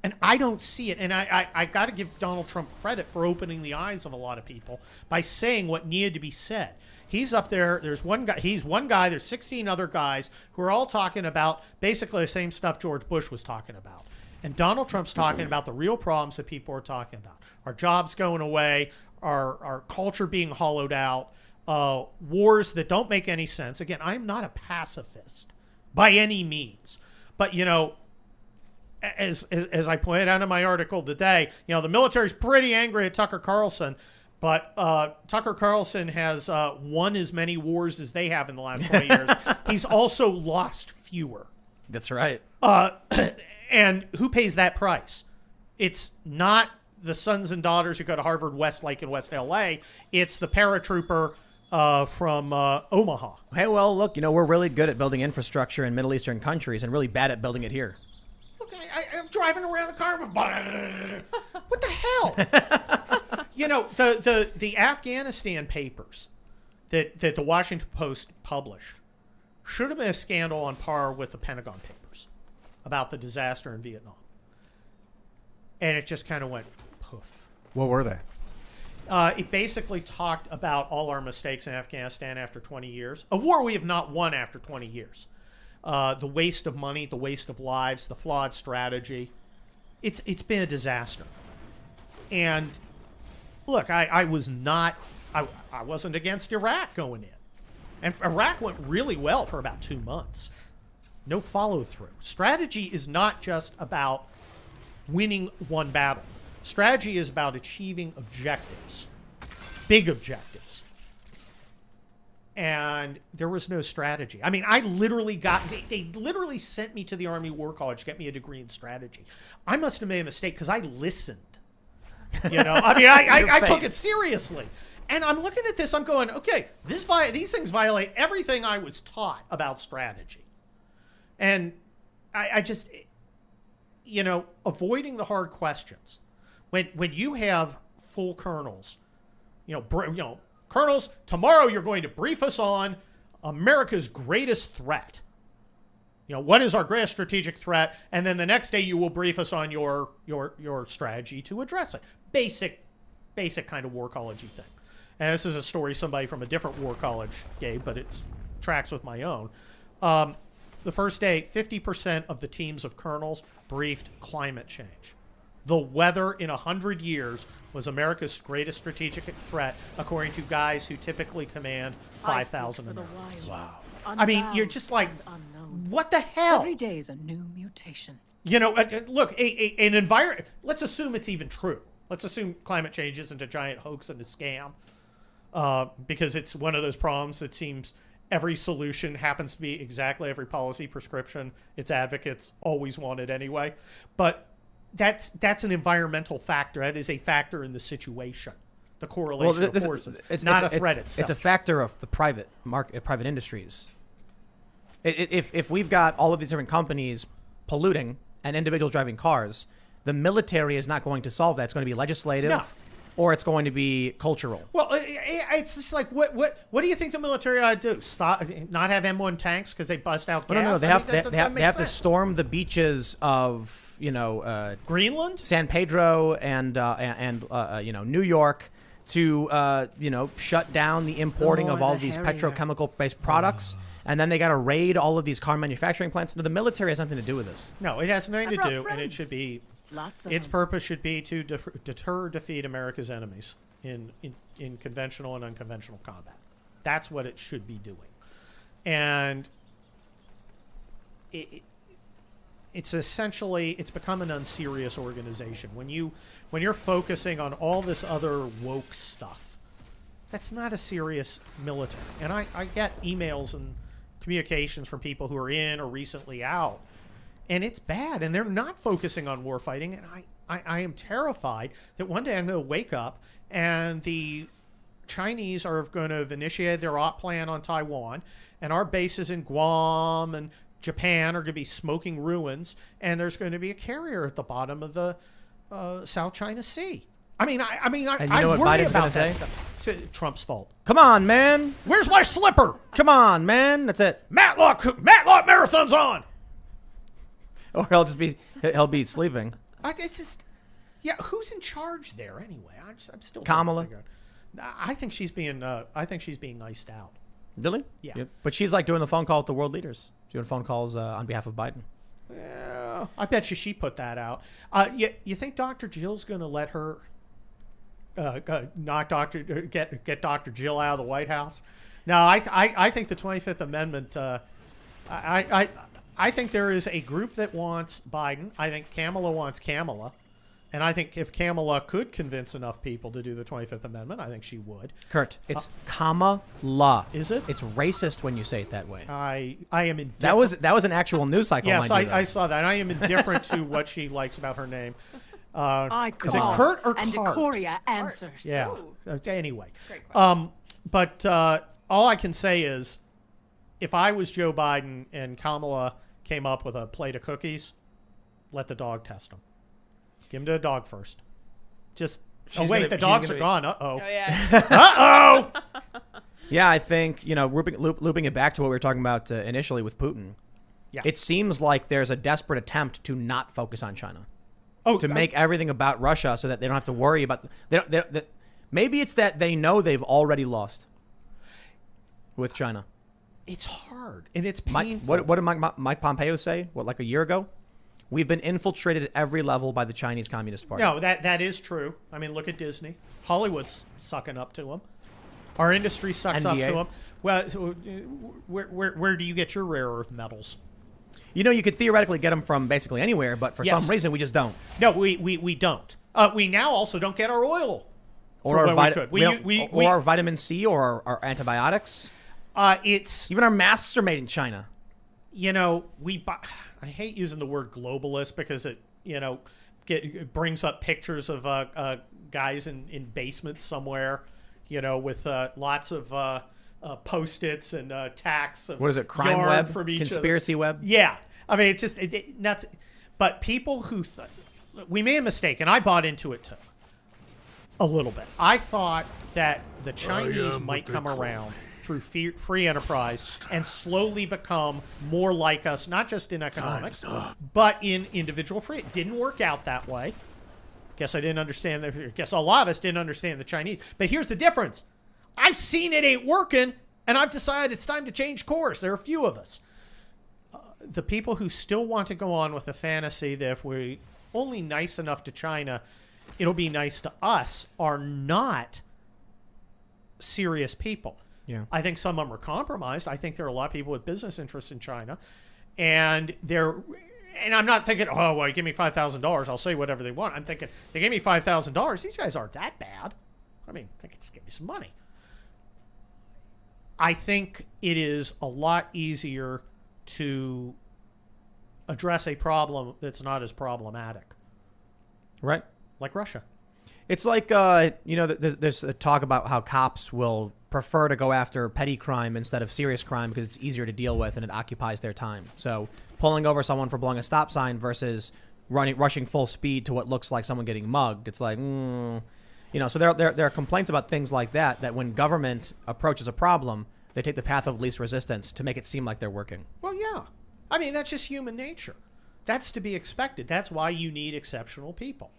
And I don't see it. And I got to give Donald Trump credit for opening the eyes of a lot of people by saying what needed to be said. He's up there. There's one guy. He's one guy. There's 16 other guys who are all talking about basically the same stuff George Bush was talking about. And Donald Trump's talking about the real problems that people are talking about. Our jobs going away, our culture being hollowed out, wars that don't make any sense. Again, I'm not a pacifist by any means. But, you know, as I pointed out in my article today, you know, the military's pretty angry at Tucker Carlson. But Tucker Carlson has won as many wars as they have in the last 20 years. He's also lost fewer. That's right. And who pays that price? It's not the sons and daughters who go to Harvard, Westlake, and West LA. It's the paratrooper from Omaha. Hey, well, look, you know, we're really good at building infrastructure in Middle Eastern countries and really bad at building it here. Look, I'm driving around the car. What the hell? You know, the Afghanistan papers that the Washington Post published should have been a scandal on par with the Pentagon papers about the disaster in Vietnam. And it just kind of went poof. What were they? It basically talked about all our mistakes in Afghanistan after 20 years. A war we have not won after 20 years. The waste of money, the waste of lives, the flawed strategy. It's been a disaster. And look, I wasn't against Iraq going in. And Iraq went really well for about 2 months. No follow through. Strategy is not just about winning one battle. Strategy is about achieving objectives, big objectives. And there was no strategy. I mean, I literally they literally sent me to the Army War College to get me a degree in strategy. I must have made a mistake because I listened. You know, I mean, I took it seriously. And I'm looking at this, I'm going, okay, these things violate everything I was taught about strategy. And I just, you know, avoiding the hard questions. When you have full colonels, colonels, tomorrow you're going to brief us on America's greatest threat. You know, what is our greatest strategic threat? And then the next day you will brief us on your strategy to address it. Basic kind of war college-y thing. And this is a story somebody from a different war college gave, but it tracks with my own. The first day, 50% of the teams of colonels briefed climate change. The weather in 100 years was America's greatest strategic threat, according to guys who typically command 5,000 Americans. Wow. I mean, you're just like, what the hell? Every day is a new mutation. You know, look, an environment, let's assume it's even true. Let's assume climate change isn't a giant hoax and a scam, because it's one of those problems that seems every solution happens to be exactly every policy prescription its advocates always wanted anyway. But that's an environmental factor. That is a factor in the situation. The correlation of forces. It's not a threat itself. It's a factor of the private market, private industries. If we've got all of these different companies polluting and individuals driving cars, the military is not going to solve that. It's going to be legislative. No. Or it's going to be cultural. Well, it's just like, what do you think the military ought to do? Stop, not have M1 tanks because they bust out gas? No. They have to storm the beaches of, Greenland, San Pedro, and New York to shut down the importing of all of these petrochemical-based products. And then they got to raid all of these car manufacturing plants. No, the military has nothing to do with this. No, it has nothing to do, and it should be. Its purpose should be to defeat America's enemies in conventional and unconventional combat. That's what it should be doing. And it's become an unserious organization. When you're focusing on all this other woke stuff, that's not a serious military. And I get emails and communications from people who are in or recently out. And it's bad, and they're not focusing on war fighting. And I am terrified that one day I'm going to wake up and the Chinese are going to have initiated their op plan on Taiwan, and our bases in Guam and Japan are going to be smoking ruins, and there's going to be a carrier at the bottom of the South China Sea. I worry about that stuff. It's Trump's fault. Come on, man. Where's my slipper? Come on, man. That's it. Matlock marathon's on. Or he'll be sleeping. It's just, who's in charge there anyway? I'm still Kamala. I think she's being iced out. Really? Yeah. But she's like doing the phone call with the world leaders, doing phone calls on behalf of Biden. Oh, I bet you she put that out. You think Dr. Jill's going to let her get Dr. Jill out of the White House? No, I think the 25th Amendment. I think there is a group that wants Biden. I think Kamala wants Kamala. And I think if Kamala could convince enough people to do the 25th Amendment, I think she would. Kurt, it's Kamala. Is it? It's racist when you say it that way. I am indifferent. That was an actual news cycle. Yes, mind you, I saw that. I am indifferent to what she likes about her name. I Is it Kurt or and Cart? Decoria answers. Yeah. Ooh. Anyway. Great question. But all I can say is, if I was Joe Biden and Kamala came up with a plate of cookies, let the dog test them. Give them to the dog first. Just. The dogs are gone. Oh, Uh-oh. yeah. Uh-oh! Yeah, I think, looping it back to what we were talking about initially with Putin. Yeah. It seems like there's a desperate attempt to not focus on China. Oh, To make everything about Russia so that they don't have to worry about... maybe it's that they know they've already lost with China. It's hard, and it's What painful. did Mike Pompeo say? Like a year ago? We've been infiltrated at every level by the Chinese Communist Party. No, that is true. I mean, look at Disney. Hollywood's sucking up to them. Our industry sucks up to NDA. them. Well, where do you get your rare earth metals? You could theoretically get them from basically anywhere, but for Yes. some reason we just don't. No, we don't. We now also don't get our oil. Or from when we could. or our vitamin C or our antibiotics. It's Even our masks are made in China. I hate using the word globalist because it it brings up pictures of guys in basements somewhere, with lots of post-its and tacks of What is it? Crime yarn web? from each Conspiracy other. web? Yeah, I mean it's just nuts. But people who we made a mistake, and I bought into it too. A little bit. I thought that the Chinese might come around through free enterprise and slowly become more like us, not just in economics, but in individual free. It didn't work out that way. Guess I didn't understand. Guess a lot of us didn't understand the Chinese. But here's the difference. I've seen it ain't working, and I've decided it's time to change course. There are a few of us. The people who still want to go on with the fantasy that if we're only nice enough to China, it'll be nice to us, are not serious people. Yeah. I think some of them are compromised. I think there are a lot of people with business interests in China, and I'm not thinking, oh, well, give me $5,000, I'll say whatever they want. I'm thinking, they gave me $5,000. These guys aren't that bad. I mean, they can just give me some money. I think it is a lot easier to address a problem that's not as problematic, Right? like Russia. It's like, there's a talk about how cops will prefer to go after petty crime instead of serious crime because it's easier to deal with and it occupies their time. So pulling over someone for blowing a stop sign versus rushing full speed to what looks like someone getting mugged. It's like, so there are complaints about things like that when government approaches a problem, they take the path of least resistance to make it seem like they're working. Well, yeah. I mean, that's just human nature. That's to be expected. That's why you need exceptional people.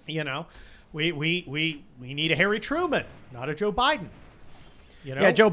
We need a Harry Truman, not a Joe Biden. Yeah, Joe